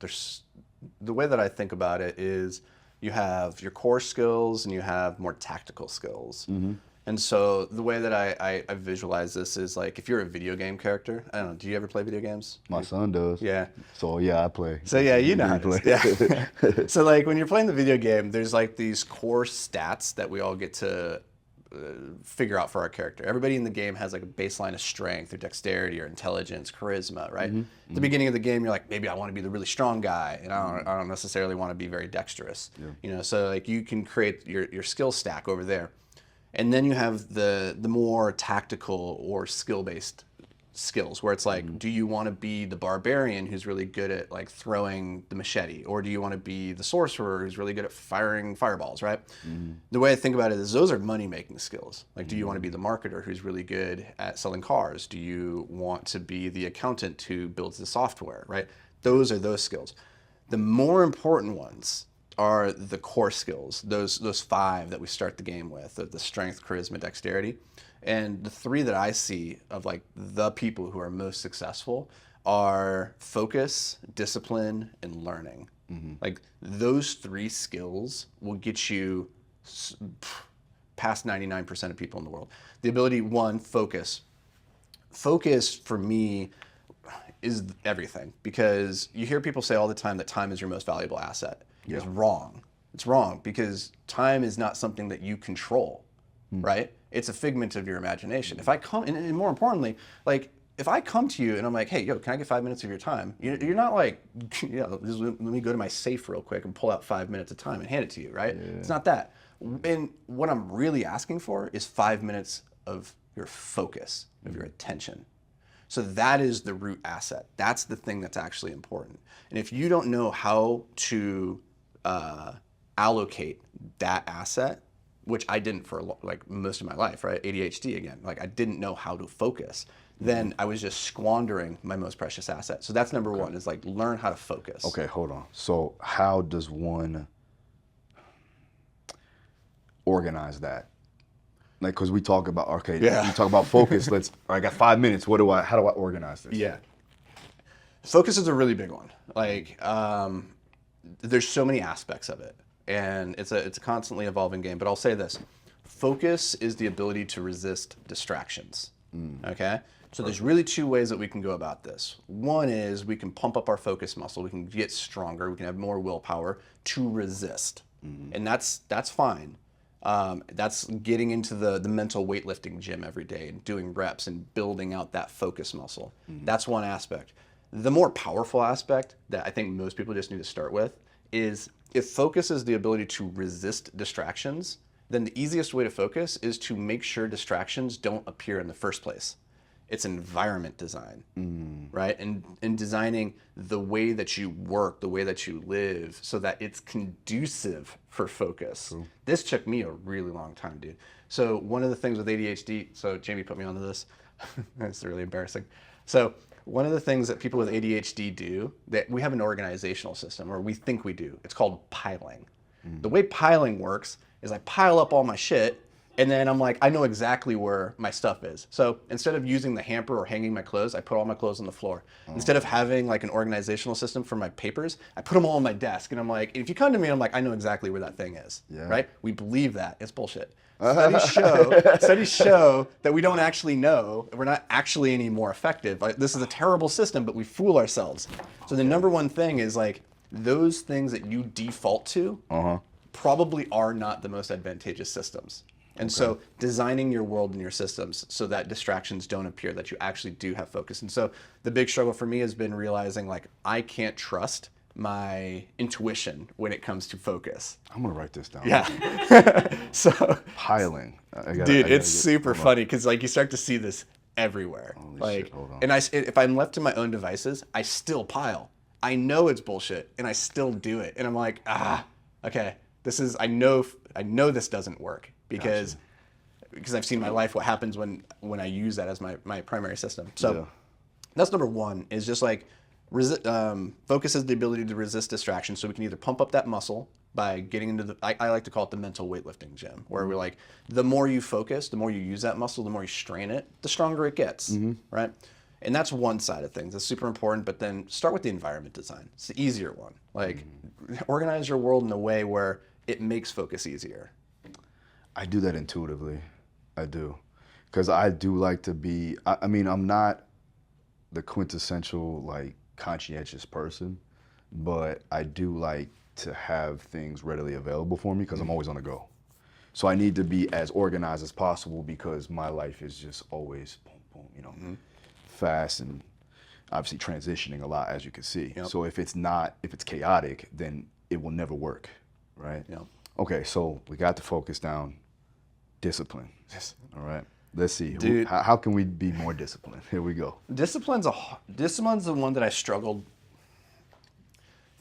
The way that I think about it is you have your core skills and you have more tactical skills. And so the way that I visualize this is like if you're a video game character, I don't know, do you ever play video games?
My son does.
Yeah.
So yeah, I play.
So yeah, you know how it is. Yeah. So like when you're playing the video game, there's like these core stats that we all get to figure out for our character. Everybody in the game has like a baseline of strength or dexterity or intelligence, charisma, right? At the beginning of the game, you're like, maybe I want to be the really strong guy, and I don't necessarily want to be very dexterous. You know, so like you can create your skill stack over there. And then you have the more tactical or skill-based skills where it's like, do you want to be the barbarian who's really good at like throwing the machete, or do you want to be the sorcerer who's really good at firing fireballs, right? The way I think about it is those are money-making skills. Like, do you want to be the marketer who's really good at selling cars? Do you want to be the accountant who builds the software, right? Those are those skills. The more important ones are the core skills, those 5 that we start the game with, the strength, charisma, dexterity. And the 3 that I see of like the people who are most successful are focus, discipline, and learning. Like those 3 skills will get you past 99% of people in the world. The ability, one, focus. Focus for me is everything, because you hear people say all the time that time is your most valuable asset. It's wrong. It's wrong, because time is not something that you control, right? It's a figment of your imagination. If I come, and more importantly, like if I come to you and I'm like, hey, yo, can I get 5 minutes of your time? You're not like, let me go to my safe real quick and pull out 5 minutes of time and hand it to you, right? It's not that. And what I'm really asking for is 5 minutes of your focus, of your attention. So that is the root asset. That's the thing that's actually important. And if you don't know how to allocate that asset, which I didn't for like most of my life, right? ADHD again, like I didn't know how to focus. Then I was just squandering my most precious asset. So that's number one, is like learn how to focus.
Okay, hold on. So how does one organize that? Like, cause we talk about, okay, we talk about focus. I got 5 minutes. How do I organize this?
Yeah. Focus is a really big one. Like, there's so many aspects of it, and it's a constantly evolving game. But I'll say this: focus is the ability to resist distractions. Okay. So there's really 2 ways that we can go about this. One is we can pump up our focus muscle. We can get stronger. We can have more willpower to resist, and that's fine. That's getting into the mental weightlifting gym every day and doing reps and building out that focus muscle. That's one aspect. The more powerful aspect that I think most people just need to start with is, if focus is the ability to resist distractions, then the easiest way to focus is to make sure distractions don't appear in the first place. It's environment design, right? And designing the way that you work, the way that you live, so that it's conducive for focus. This took me a really long time, dude. So one of the things with ADHD, so Jamie put me onto this. It's really embarrassing. So one of the things that people with ADHD do, that we have an organizational system, or we think we do, it's called piling. The way piling works is I pile up all my shit, and then I'm like, I know exactly where my stuff is. So instead of using the hamper or hanging my clothes, I put all my clothes on the floor. Instead of having like an organizational system for my papers, I put them all on my desk. And I'm like, if you come to me, I'm like, I know exactly where that thing is, right? We believe that. It's bullshit. Studies show that we don't actually know. We're not actually any more effective. Like, this is a terrible system, but we fool ourselves. So the number one thing is like, those things that you default to probably are not the most advantageous systems. And so designing your world and your systems so that distractions don't appear, that you actually do have focus. And so the big struggle for me has been realizing like I can't trust my intuition when it comes to focus.
I'm gonna write this down.
Yeah. So
piling.
Dude, it's super funny because like you start to see this everywhere.
Holy
like,
shit, hold on.
and if I'm left to my own devices, I still pile. I know it's bullshit, and I still do it. And I'm like, okay, I know this doesn't work. Because I've seen in my life what happens when I use that as my primary system. So that's number one, is just like focus is the ability to resist distraction. So we can either pump up that muscle by getting into I like to call it the mental weightlifting gym, where we're like, the more you focus, the more you use that muscle, the more you strain it, the stronger it gets, right? And that's one side of things. That's super important, but then start with the environment design. It's the easier one. Like, organize your world in a way where it makes focus easier.
I do that intuitively. I do. Because I do like to be, I mean, I'm not the quintessential, like, conscientious person, but I do like to have things readily available for me because I'm always on the go. So I need to be as organized as possible because my life is just always, boom, boom, you know, fast and obviously transitioning a lot, as you can see.
Yep.
So if it's chaotic, then it will never work, right?
Yep.
Okay, so we got the focus down. Discipline.
Yes.
All right. Let's see.
Dude.
How can we be more disciplined? Here we go.
Discipline's the one that I struggled.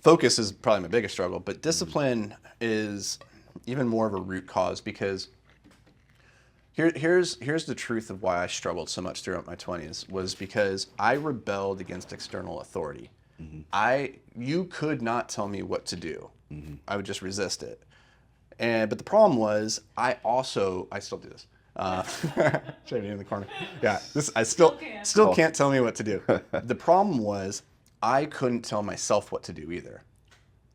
Focus is probably my biggest struggle, but discipline is even more of a root cause because here's the truth of why I struggled so much throughout my 20s was because I rebelled against external authority. You could not tell me what to do. I would just resist it. But the problem was I still do this. Shaving in the corner. Yeah, I still can't tell me what to do. The problem was I couldn't tell myself what to do either.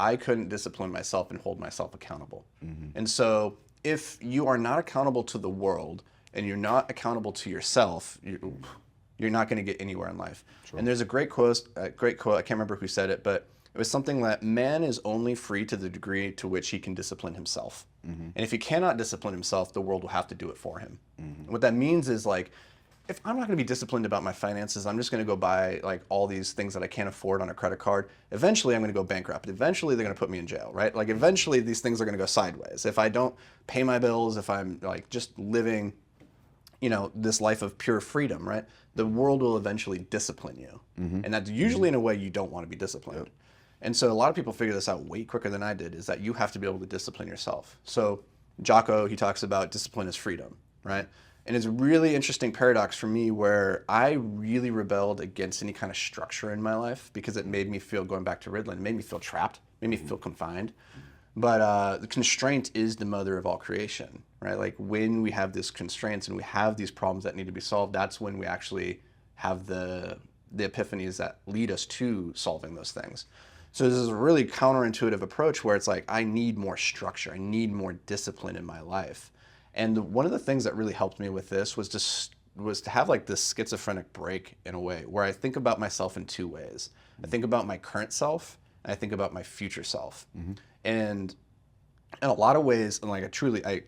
I couldn't discipline myself and hold myself accountable. And so if you are not accountable to the world and you're not accountable to yourself, you're not going to get anywhere in life. Sure. And there's a great quote. I can't remember who said it, but it was something that man is only free to the degree to which he can discipline himself. And if he cannot discipline himself, the world will have to do it for him. And what that means is like, if I'm not going to be disciplined about my finances, I'm just going to go buy like all these things that I can't afford on a credit card. Eventually, I'm going to go bankrupt. Eventually, they're going to put me in jail, right? Like eventually, these things are going to go sideways. If I don't pay my bills, if I'm like just living, you know, this life of pure freedom, right? The world will eventually discipline you, and that's usually in a way you don't want to be disciplined. Yep. And so a lot of people figure this out way quicker than I did, is that you have to be able to discipline yourself. So Jocko, he talks about discipline is freedom, right? And it's a really interesting paradox for me where I really rebelled against any kind of structure in my life because it made me feel, going back to Ritalin, it made me feel trapped, made me feel confined. But the constraint is the mother of all creation, right? Like when we have these constraints and we have these problems that need to be solved, that's when we actually have the epiphanies that lead us to solving those things. So this is a really counterintuitive approach where it's like, I need more structure. I need more discipline in my life. And one of the things that really helped me with this was to have like this schizophrenic break in a way where I think about myself in two ways. I think about my current self and I think about my future self. And in a lot of ways, and like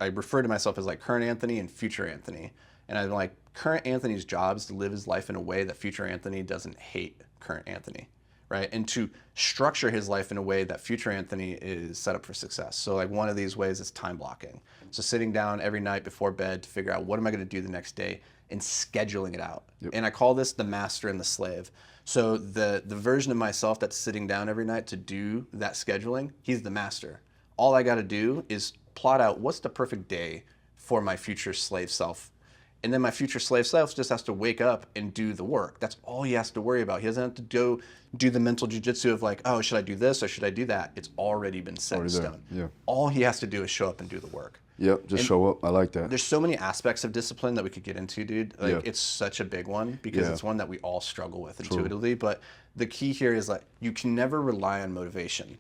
I refer to myself as like current Anthony and future Anthony. And I'm like, current Anthony's job is to live his life in a way that future Anthony doesn't hate current Anthony, right? And to structure his life in a way that future Anthony is set up for success. So like one of these ways is time blocking. So sitting down every night before bed to figure out what am I going to do the next day and scheduling it out. Yep. And I call this the master and the slave. So the version of myself that's sitting down every night to do that scheduling, he's the master. All I got to do is plot out what's the perfect day for my future slave self. And then my future slave self just has to wake up and do the work. That's all he has to worry about. He doesn't have to go do the mental jujitsu of like, oh, should I do this or should I do that? It's already been set in stone.
Yeah.
All he has to do is show up and do the work.
Yep, just show up. I like that.
There's so many aspects of discipline that we could get into, dude. Like it's such a big one because it's one that we all struggle with intuitively. But the key here is like you can never rely on motivation.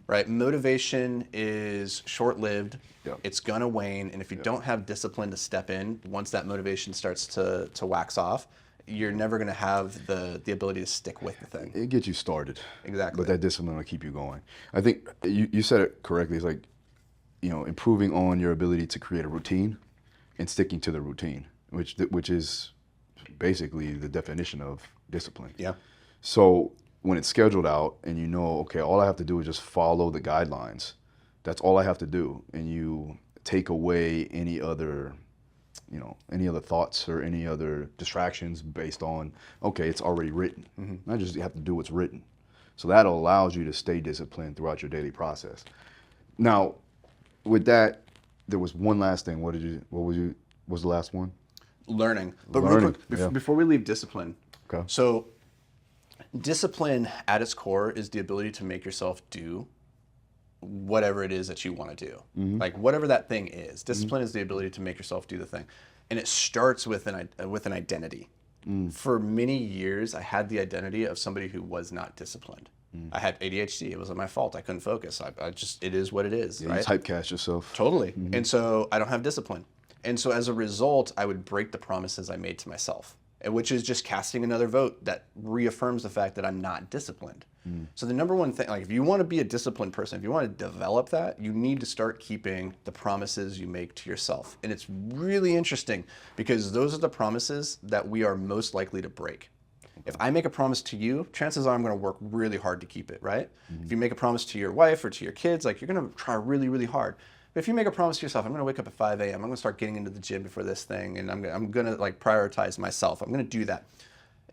Right? Motivation is short-lived. Yep. It's gonna wane, and if you don't have discipline to step in, once that motivation starts to wax off, you're never gonna have the ability to stick with the thing.
It gets you started.
Exactly.
But that discipline will keep you going. I think you said it correctly. It's like, you know, improving on your ability to create a routine and sticking to the routine, which is basically the definition of discipline. Yeah. So when it's scheduled out and you know, okay, all I have to do is just follow the guidelines. That's all I have to do. And you take away any other thoughts or any other distractions based on, okay, it's already written. I just have to do what's written. So that allows you to stay disciplined throughout your daily process. Now, with that, there was one last thing. What was the last one?
Learning. But real quick, before we leave discipline.
Okay.
So discipline at its core is the ability to make yourself do whatever it is that you want to do. Like whatever that thing is. Discipline is the ability to make yourself do the thing. And it starts with an identity. For many years, I had the identity of somebody who was not disciplined. I had ADHD. It wasn't my fault. I couldn't focus. It is what it is.
Yeah,
right?
You typecast yourself.
Totally. And so I don't have discipline. And so as a result, I would break the promises I made to myself, which is just casting another vote that reaffirms the fact that I'm not disciplined. So the number one thing, like if you want to be a disciplined person, if you want to develop that, you need to start keeping the promises you make to yourself. And it's really interesting because those are the promises that we are most likely to break. If I make a promise to you, chances are I'm going to work really hard to keep it, right? If you make a promise to your wife or to your kids, like you're going to try really, really hard. But if you make a promise to yourself, I'm going to wake up at 5 a.m. I'm going to start getting into the gym before this thing, and I'm going to like prioritize myself. I'm going to do that.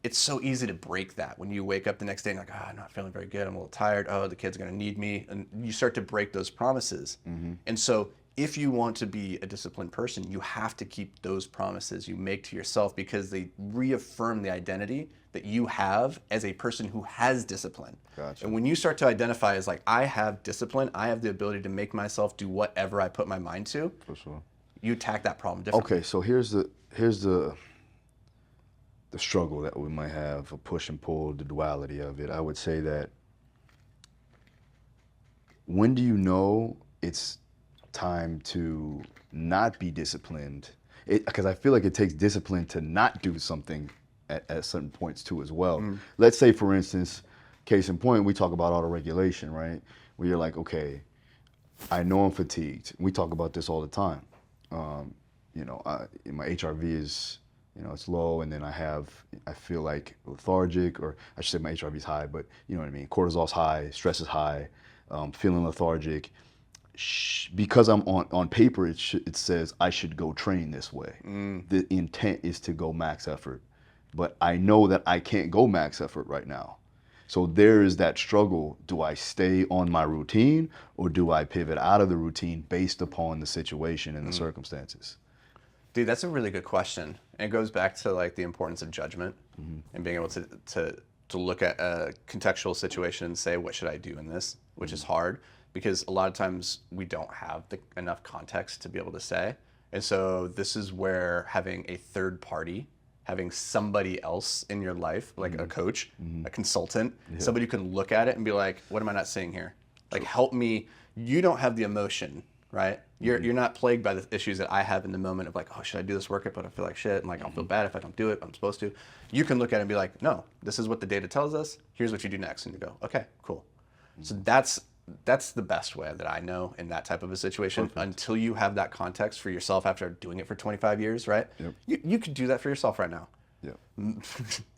It's so easy to break that when you wake up the next day and like, I'm not feeling very good. I'm a little tired. Oh, the kid's going to need me. And you start to break those promises. And so if you want to be a disciplined person, you have to keep those promises you make to yourself because they reaffirm the identity that you have as a person who has discipline.
Gotcha.
And when you start to identify as like, I have discipline, I have the ability to make myself do whatever I put my mind to,
For sure.
you attack that problem differently.
Okay, so here's the struggle that we might have, a push and pull, the duality of it. I would say that when do you know it's time to not be disciplined? Because I feel like it takes discipline to not do something at certain points too as well. Let's say, for instance, case in point, we talk about auto-regulation, right? Where you're like, okay, I know I'm fatigued. We talk about this all the time. My HRV is, it's low, and then I feel like lethargic, or I should say my HRV is high, but you know what I mean? Cortisol's high, stress is high, feeling lethargic. Because I'm on paper, it says I should go train this way. The intent is to go max effort, but I know that I can't go max effort right now. So there is that struggle. Do I stay on my routine, or do I pivot out of the routine based upon the situation and the circumstances?
Dude, that's a really good question. And it goes back to like the importance of judgment and being able to look at a contextual situation and say, what should I do in this? Which is hard because a lot of times we don't have enough context to be able to say. And so this is where having a third party, having somebody else in your life, like a coach, a consultant, somebody who can look at it and be like, what am I not seeing here? Like, help me. You don't have the emotion, right? You're not plagued by the issues that I have in the moment of like, oh, should I do this workout? But I feel like shit, and like I'll feel bad if I don't do it, but I'm supposed to. You can look at it and be like, no, this is what the data tells us. Here's what you do next. And you go, okay, cool. So that's the best way that I know in that type of a situation. Perfect. Until you have that context for yourself after doing it for 25 years, right? You could do that for yourself right now.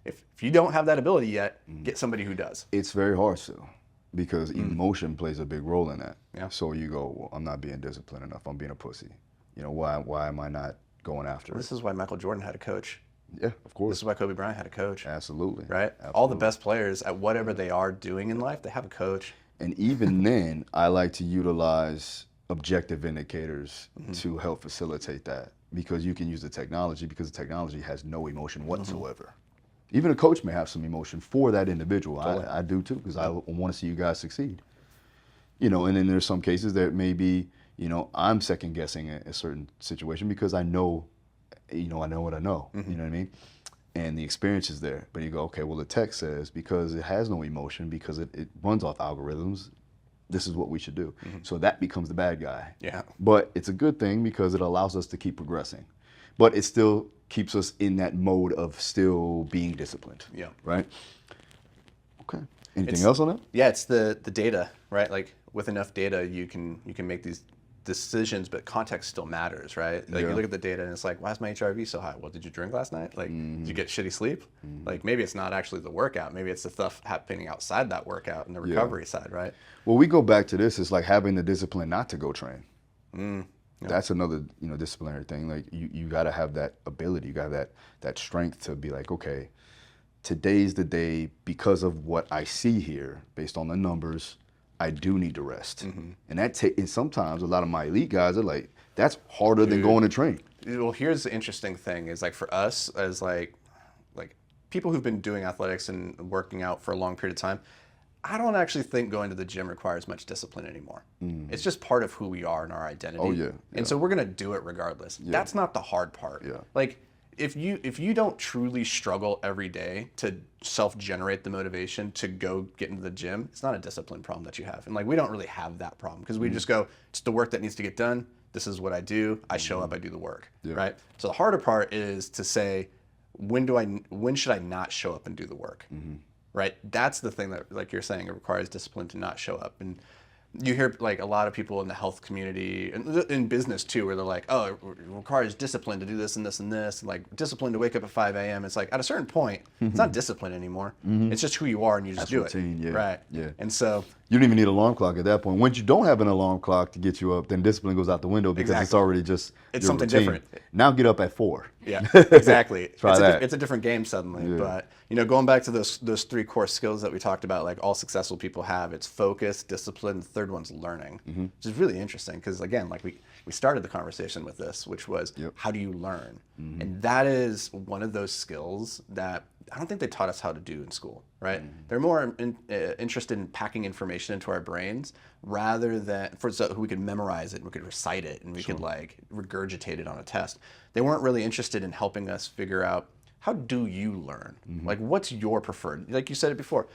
If you don't have that ability yet, get somebody who does.
It's very hard still, because emotion plays a big role in that.
Yeah.
So you go, well, I'm not being disciplined enough. I'm being a pussy. Why am I not going after it?
This is why Michael Jordan had a coach.
Yeah, of course.
This is why Kobe Bryant had a coach.
Absolutely.
Right?
Absolutely.
All the best players at whatever they are doing in life, they have a coach.
And even then, I like to utilize objective indicators to help facilitate that, because you can use the technology, because the technology has no emotion whatsoever. Even a coach may have some emotion for that individual. Totally. I do too, because I want to see you guys succeed. And then there's some cases that maybe, I'm second guessing a certain situation because I know what I know. You know what I mean? And the experience is there. But you go, okay, well, the tech says because it has no emotion, because it runs off algorithms, this is what we should do. So that becomes the bad guy.
Yeah.
But it's a good thing because it allows us to keep progressing. But it still keeps us in that mode of still being disciplined.
Yeah.
Right? Okay. Anything else on that?
Yeah, it's the data, right? Like with enough data, you can make these decisions, but context still matters, right? Like you look at the data and it's like, why is my HRV so high? Well, did you drink last night? Like, did you get shitty sleep? Like maybe it's not actually the workout. Maybe it's the stuff happening outside that workout and the recovery side, right?
Well, we go back to this. It's like having the discipline not to go train. That's another, disciplinary thing. Like you got to have that ability. You got that strength to be like, okay, today's the day, because of what I see here, based on the numbers, I do need to rest. And and sometimes a lot of my elite guys are like, that's harder than going to train.
Well, here's the interesting thing is like for us as like people who've been doing athletics and working out for a long period of time, I don't actually think going to the gym requires much discipline anymore. It's just part of who we are and our identity.
Oh, yeah.
And so we're gonna do it regardless. That's not the hard part. Like if you don't truly struggle every day to self-generate the motivation to go get into the gym, it's not a discipline problem that you have. And like we don't really have that problem because we just go, it's the work that needs to get done. This is what I do. I show up, I do the work,
Yeah.
right? So the harder part is to say, when should I not show up and do the work, right? That's the thing that, like you're saying, it requires discipline to not show up. And you hear like a lot of people in the health community and in business too, where they're like, oh, it requires discipline to do this and this and this, and like discipline to wake up at 5 a.m. It's like at a certain point, it's not discipline anymore. It's just who you are and you just do
routine,
it.
yeah.
Right.
Yeah.
And so
You don't even need an alarm clock at that point. Once you don't have an alarm clock to get you up, then discipline goes out the window because it's already just
It's
your
something
routine.
different.
Now get up at 4.
yeah, exactly.
Try that.
It's a different game suddenly.
Yeah.
But you know, going back to those 3 core skills that we talked about, like all successful people have, it's focus, discipline. The third one's learning, which is really interesting because again, like we started the conversation with this, which was how do you learn, and that is one of those skills that I don't think they taught us how to do in school. Right? They're more interested in packing information into our brains rather than so we could memorize it and we could recite it and we could like regurgitate it on a test. They weren't really interested in helping us figure out how do you learn? Like what's your preferred? Like you said it before,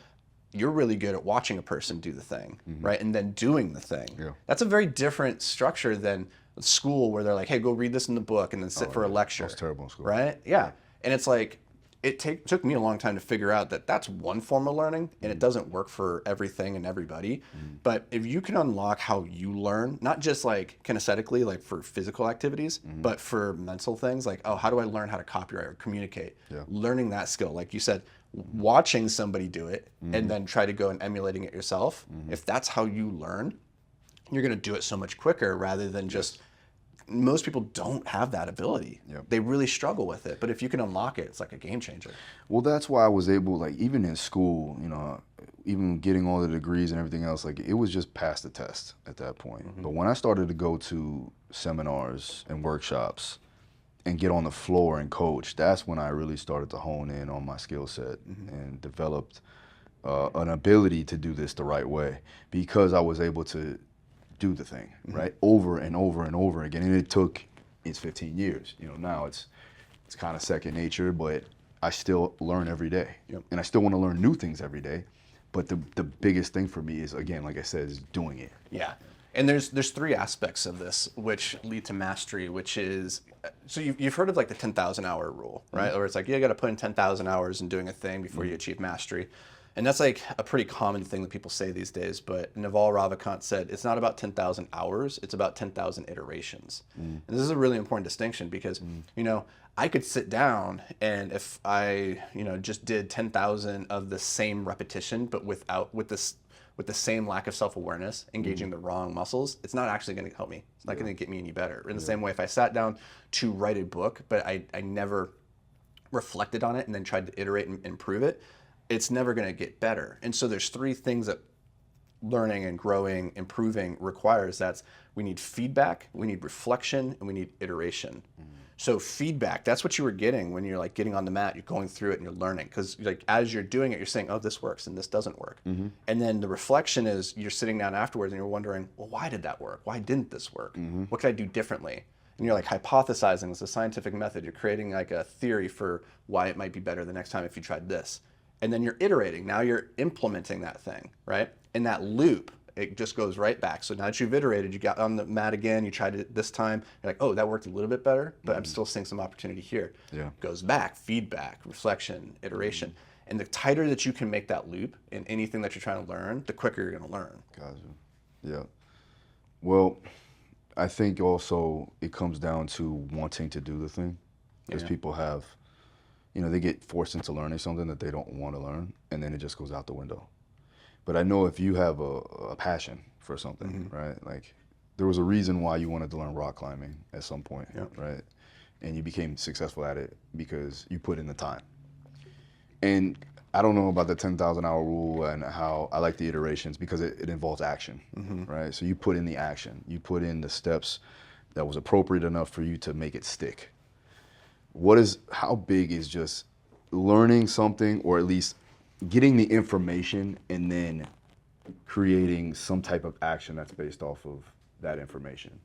you're really good at watching a person do the thing, right? And then doing the thing.
Yeah.
That's a very different structure than school where they're like, hey, go read this in the book and then sit for a lecture.
That's terrible in school.
Right? Yeah. And it's like, took me a long time to figure out that that's one form of learning and it doesn't work for everything and everybody. But if you can unlock how you learn, not just like kinesthetically, like for physical activities, but for mental things, like, oh, how do I learn how to copyright or communicate?
Yeah.
Learning that skill, like you said, watching somebody do it and then try to go and emulating it yourself. If that's how you learn, you're going to do it so much quicker rather than just most people don't have that ability.
Yep.
They really struggle with it. But if you can unlock it, it's like a game changer.
Well, that's why I was able, like, even in school, you know, even getting all the degrees and everything else, like, it was just pass the test at that point. But when I started to go to seminars and workshops and get on the floor and coach, that's when I really started to hone in on my skill set and developed an ability to do this the right way because I was able to do the thing, right? Over and over and over again. And it's 15 years. You know, now it's kind of second nature, but I still learn every day.
Yep.
And I still want to learn new things every day. But the biggest thing for me is, again, like I said, is doing it.
Yeah. And there's 3 aspects of this which lead to mastery, which is, so you've heard of like the 10,000 hour rule, right? Or it's like, you got to put in 10,000 hours in doing a thing before you achieve mastery. And that's like a pretty common thing that people say these days. But Naval Ravikant said, it's not about 10,000 hours, it's about 10,000 iterations. And this is a really important distinction because, you know, I could sit down and if I, you know, just did 10,000 of the same repetition, but with the same lack of self-awareness, engaging the wrong muscles, it's not actually going to help me. It's not going to get me any better. In the same way, if I sat down to write a book, but I never reflected on it and then tried to iterate and improve it, it's never going to get better. And so there's 3 things that learning and growing, improving requires. That's we need feedback, we need reflection, and we need iteration. So feedback, that's what you were getting when you're like getting on the mat, you're going through it and you're learning. Because like as you're doing it, you're saying, oh, this works and this doesn't work. And then the reflection is you're sitting down afterwards and you're wondering, well, why did that work? Why didn't this work? What could I do differently? And you're like hypothesizing. It's a scientific method. You're creating like a theory for why it might be better the next time if you tried this. And then you're iterating. Now you're implementing that thing, right? In that loop, it just goes right back. So now that you've iterated, you got on the mat again, you tried it this time, you're like, oh, that worked a little bit better, but I'm still seeing some opportunity here.
Yeah.
Goes back, feedback, reflection, iteration. And the tighter that you can make that loop in anything that you're trying to learn, the quicker you're gonna learn.
Gotcha. Yeah. Well, I think also it comes down to wanting to do the thing. Because people have, you know, they get forced into learning something that they don't want to learn, and then it just goes out the window. But I know if you have a passion for something, right? Like, there was a reason why you wanted to learn rock climbing at some point, right? And you became successful at it because you put in the time. And I don't know about the 10,000 hour rule and how I like the iterations because it involves action, right? So you put in the action, you put in the steps that was appropriate enough for you to make it stick. How big is just learning something, or at least getting the information and then creating some type of action that's based off of that information?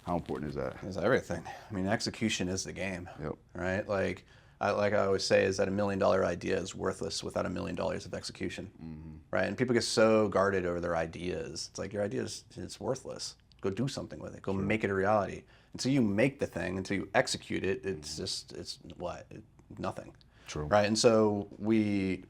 How important is that?
It's everything. I mean, execution is the game,
Yep.
right? Like I always say is that $1 million idea is worthless without $1 million of execution, right? And people get so guarded over their ideas. It's like your idea it's worthless. Go do something with it. Go make it a reality. Until you make the thing, until you execute it, it's nothing.
True.
Right? And so we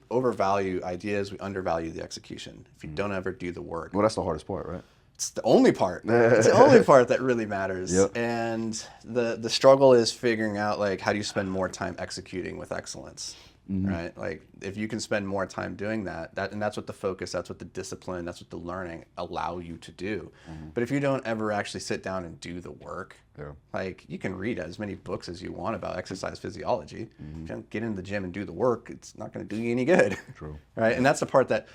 overvalue ideas, we undervalue the execution. If you don't ever do the work.
Well, that's the hardest part, right?
It's the only part. It's the only part that really matters.
Yep.
And the struggle is figuring out, like, how do you spend more time executing with excellence, right? Like, if you can spend more time doing that, and that's what the focus, that's what the discipline, that's what the learning allow you to do. But if you don't ever actually sit down and do the work, like, you can read as many books as you want about exercise physiology. If you don't get in the gym and do the work, it's not going to do you any good.
True.
Right? And that's the part that...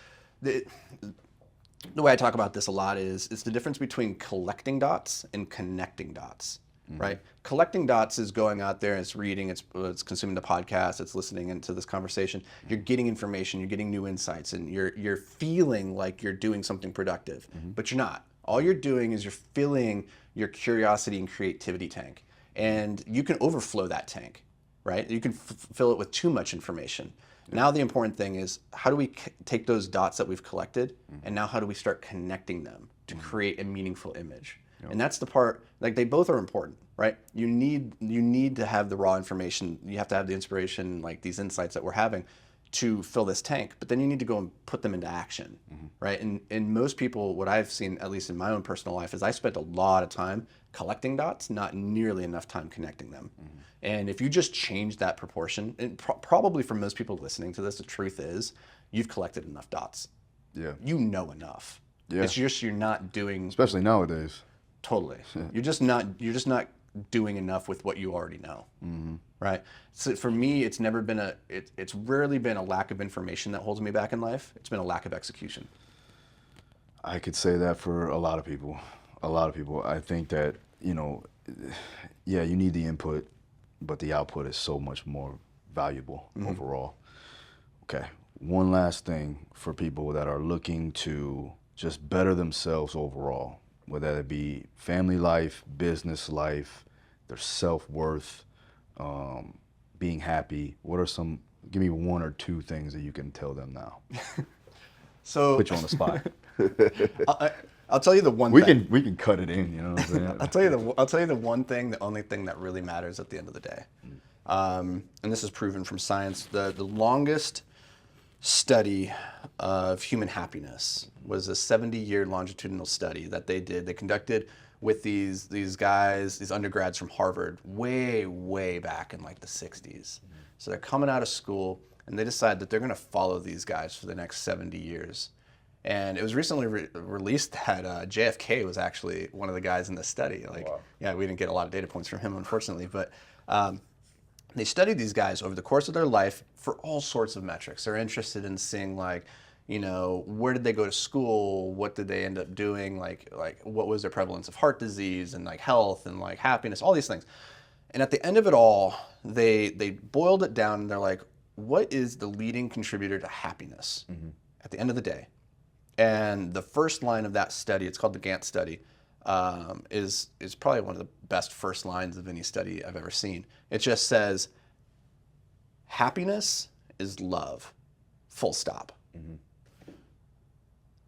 The way I talk about this a lot is it's the difference between collecting dots and connecting dots, right? Collecting dots is going out there, it's reading, it's consuming the podcast, it's listening into this conversation. You're getting information, you're getting new insights, and you're feeling like you're doing something productive, but you're not. All you're doing is you're filling your curiosity and creativity tank, and you can overflow that tank, right? You can fill it with too much information. Now the important thing is, how do we take those dots that we've collected, and now how do we start connecting them to create a meaningful image? And that's the part, like, they both are important, right? You need to have the raw information, you have to have the inspiration, like these insights that we're having to fill this tank, but then you need to go and put them into action, right? And most people, what I've seen, at least in my own personal life, is I spent a lot of time collecting dots, not nearly enough time connecting them. And if you just change that proportion, and probably for most people listening to this, the truth is you've collected enough dots.
Yeah.
You know enough.
Yeah.
It's just you're not doing.
Especially nowadays.
Totally. You're just not doing enough with what you already know. Right? So for me, it's never been it's rarely been a lack of information that holds me back in life. It's been a lack of execution.
I could say that for a lot of people. A lot of people. I think that, yeah, you need the input, but the output is so much more valuable overall. Okay, one last thing for people that are looking to just better themselves overall, whether it be family life, business life, their self-worth, being happy. What are some, give me one or two things that you can tell them now.
So
put you on the spot.
I'll tell you the one thing.
We can cut it in, you know what I'm saying?
I'll tell you the one thing, the only thing that really matters at the end of the day. And this is proven from science. The longest study of human happiness was a 70-year longitudinal study that they did. They conducted with these guys, these undergrads from Harvard, way back in like the 60s. So they're coming out of school, and they decide that they're going to follow these guys for the next 70 years. And it was recently released that JFK was actually one of the guys in the study. Like, wow. Yeah, we didn't get a lot of data points from him, unfortunately, but they studied these guys over the course of their life for all sorts of metrics. They're interested in seeing, like, where did they go to school? What did they end up doing? Like what was their prevalence of heart disease and like health and like happiness, all these things. And at the end of it all, they boiled it down, and they're like, what is the leading contributor to happiness at the end of the day? And the first line of that study, it's called the Gantt study, is probably one of the best first lines of any study I've ever seen. It just says, happiness is love, full stop.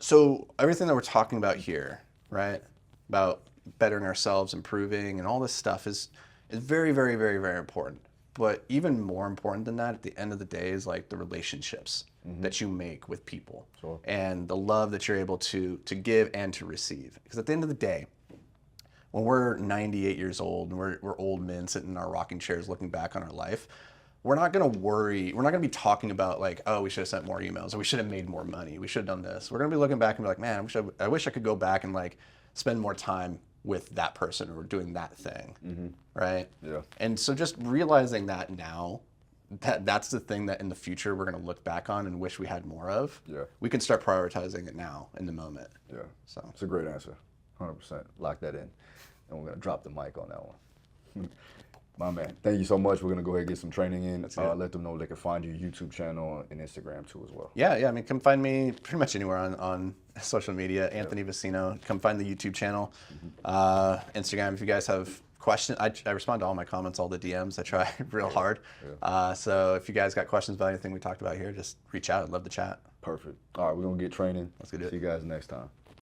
So everything that we're talking about here, right, about bettering ourselves, improving, and all this stuff is very, very, very, very important. But even more important than that, at the end of the day, is like the relationships that you make with people, and the love that you're able to give and to receive. Because at the end of the day, when we're 98 years old and we're old men sitting in our rocking chairs looking back on our life, we're not going to worry. We're not going to be talking about like, oh, we should have sent more emails, or we should have made more money, we should have done this. We're going to be looking back and be like, man, I wish I could go back and like spend more time with that person or doing that thing, right? Yeah. And so just realizing that now, that's the thing that in the future we're going to look back on and wish we had more of. Yeah. We can start prioritizing it now in the moment. Yeah. So
it's a great answer. 100%. Lock that in. And we're going to drop the mic on that one. My man, thank you so much. We're going to go ahead and get some training in. Let them know they can find your YouTube channel and Instagram too as well. Yeah. I mean, come find me pretty much anywhere on social media. Anthony Vicino. Come find the YouTube channel. Instagram, if you guys have questions. I respond to all my comments, all the DMs. I try real hard. So if you guys got questions about anything we talked about here, just reach out. I'd love to chat. Perfect. All right, we're going to get training. Let's get it. See you guys next time.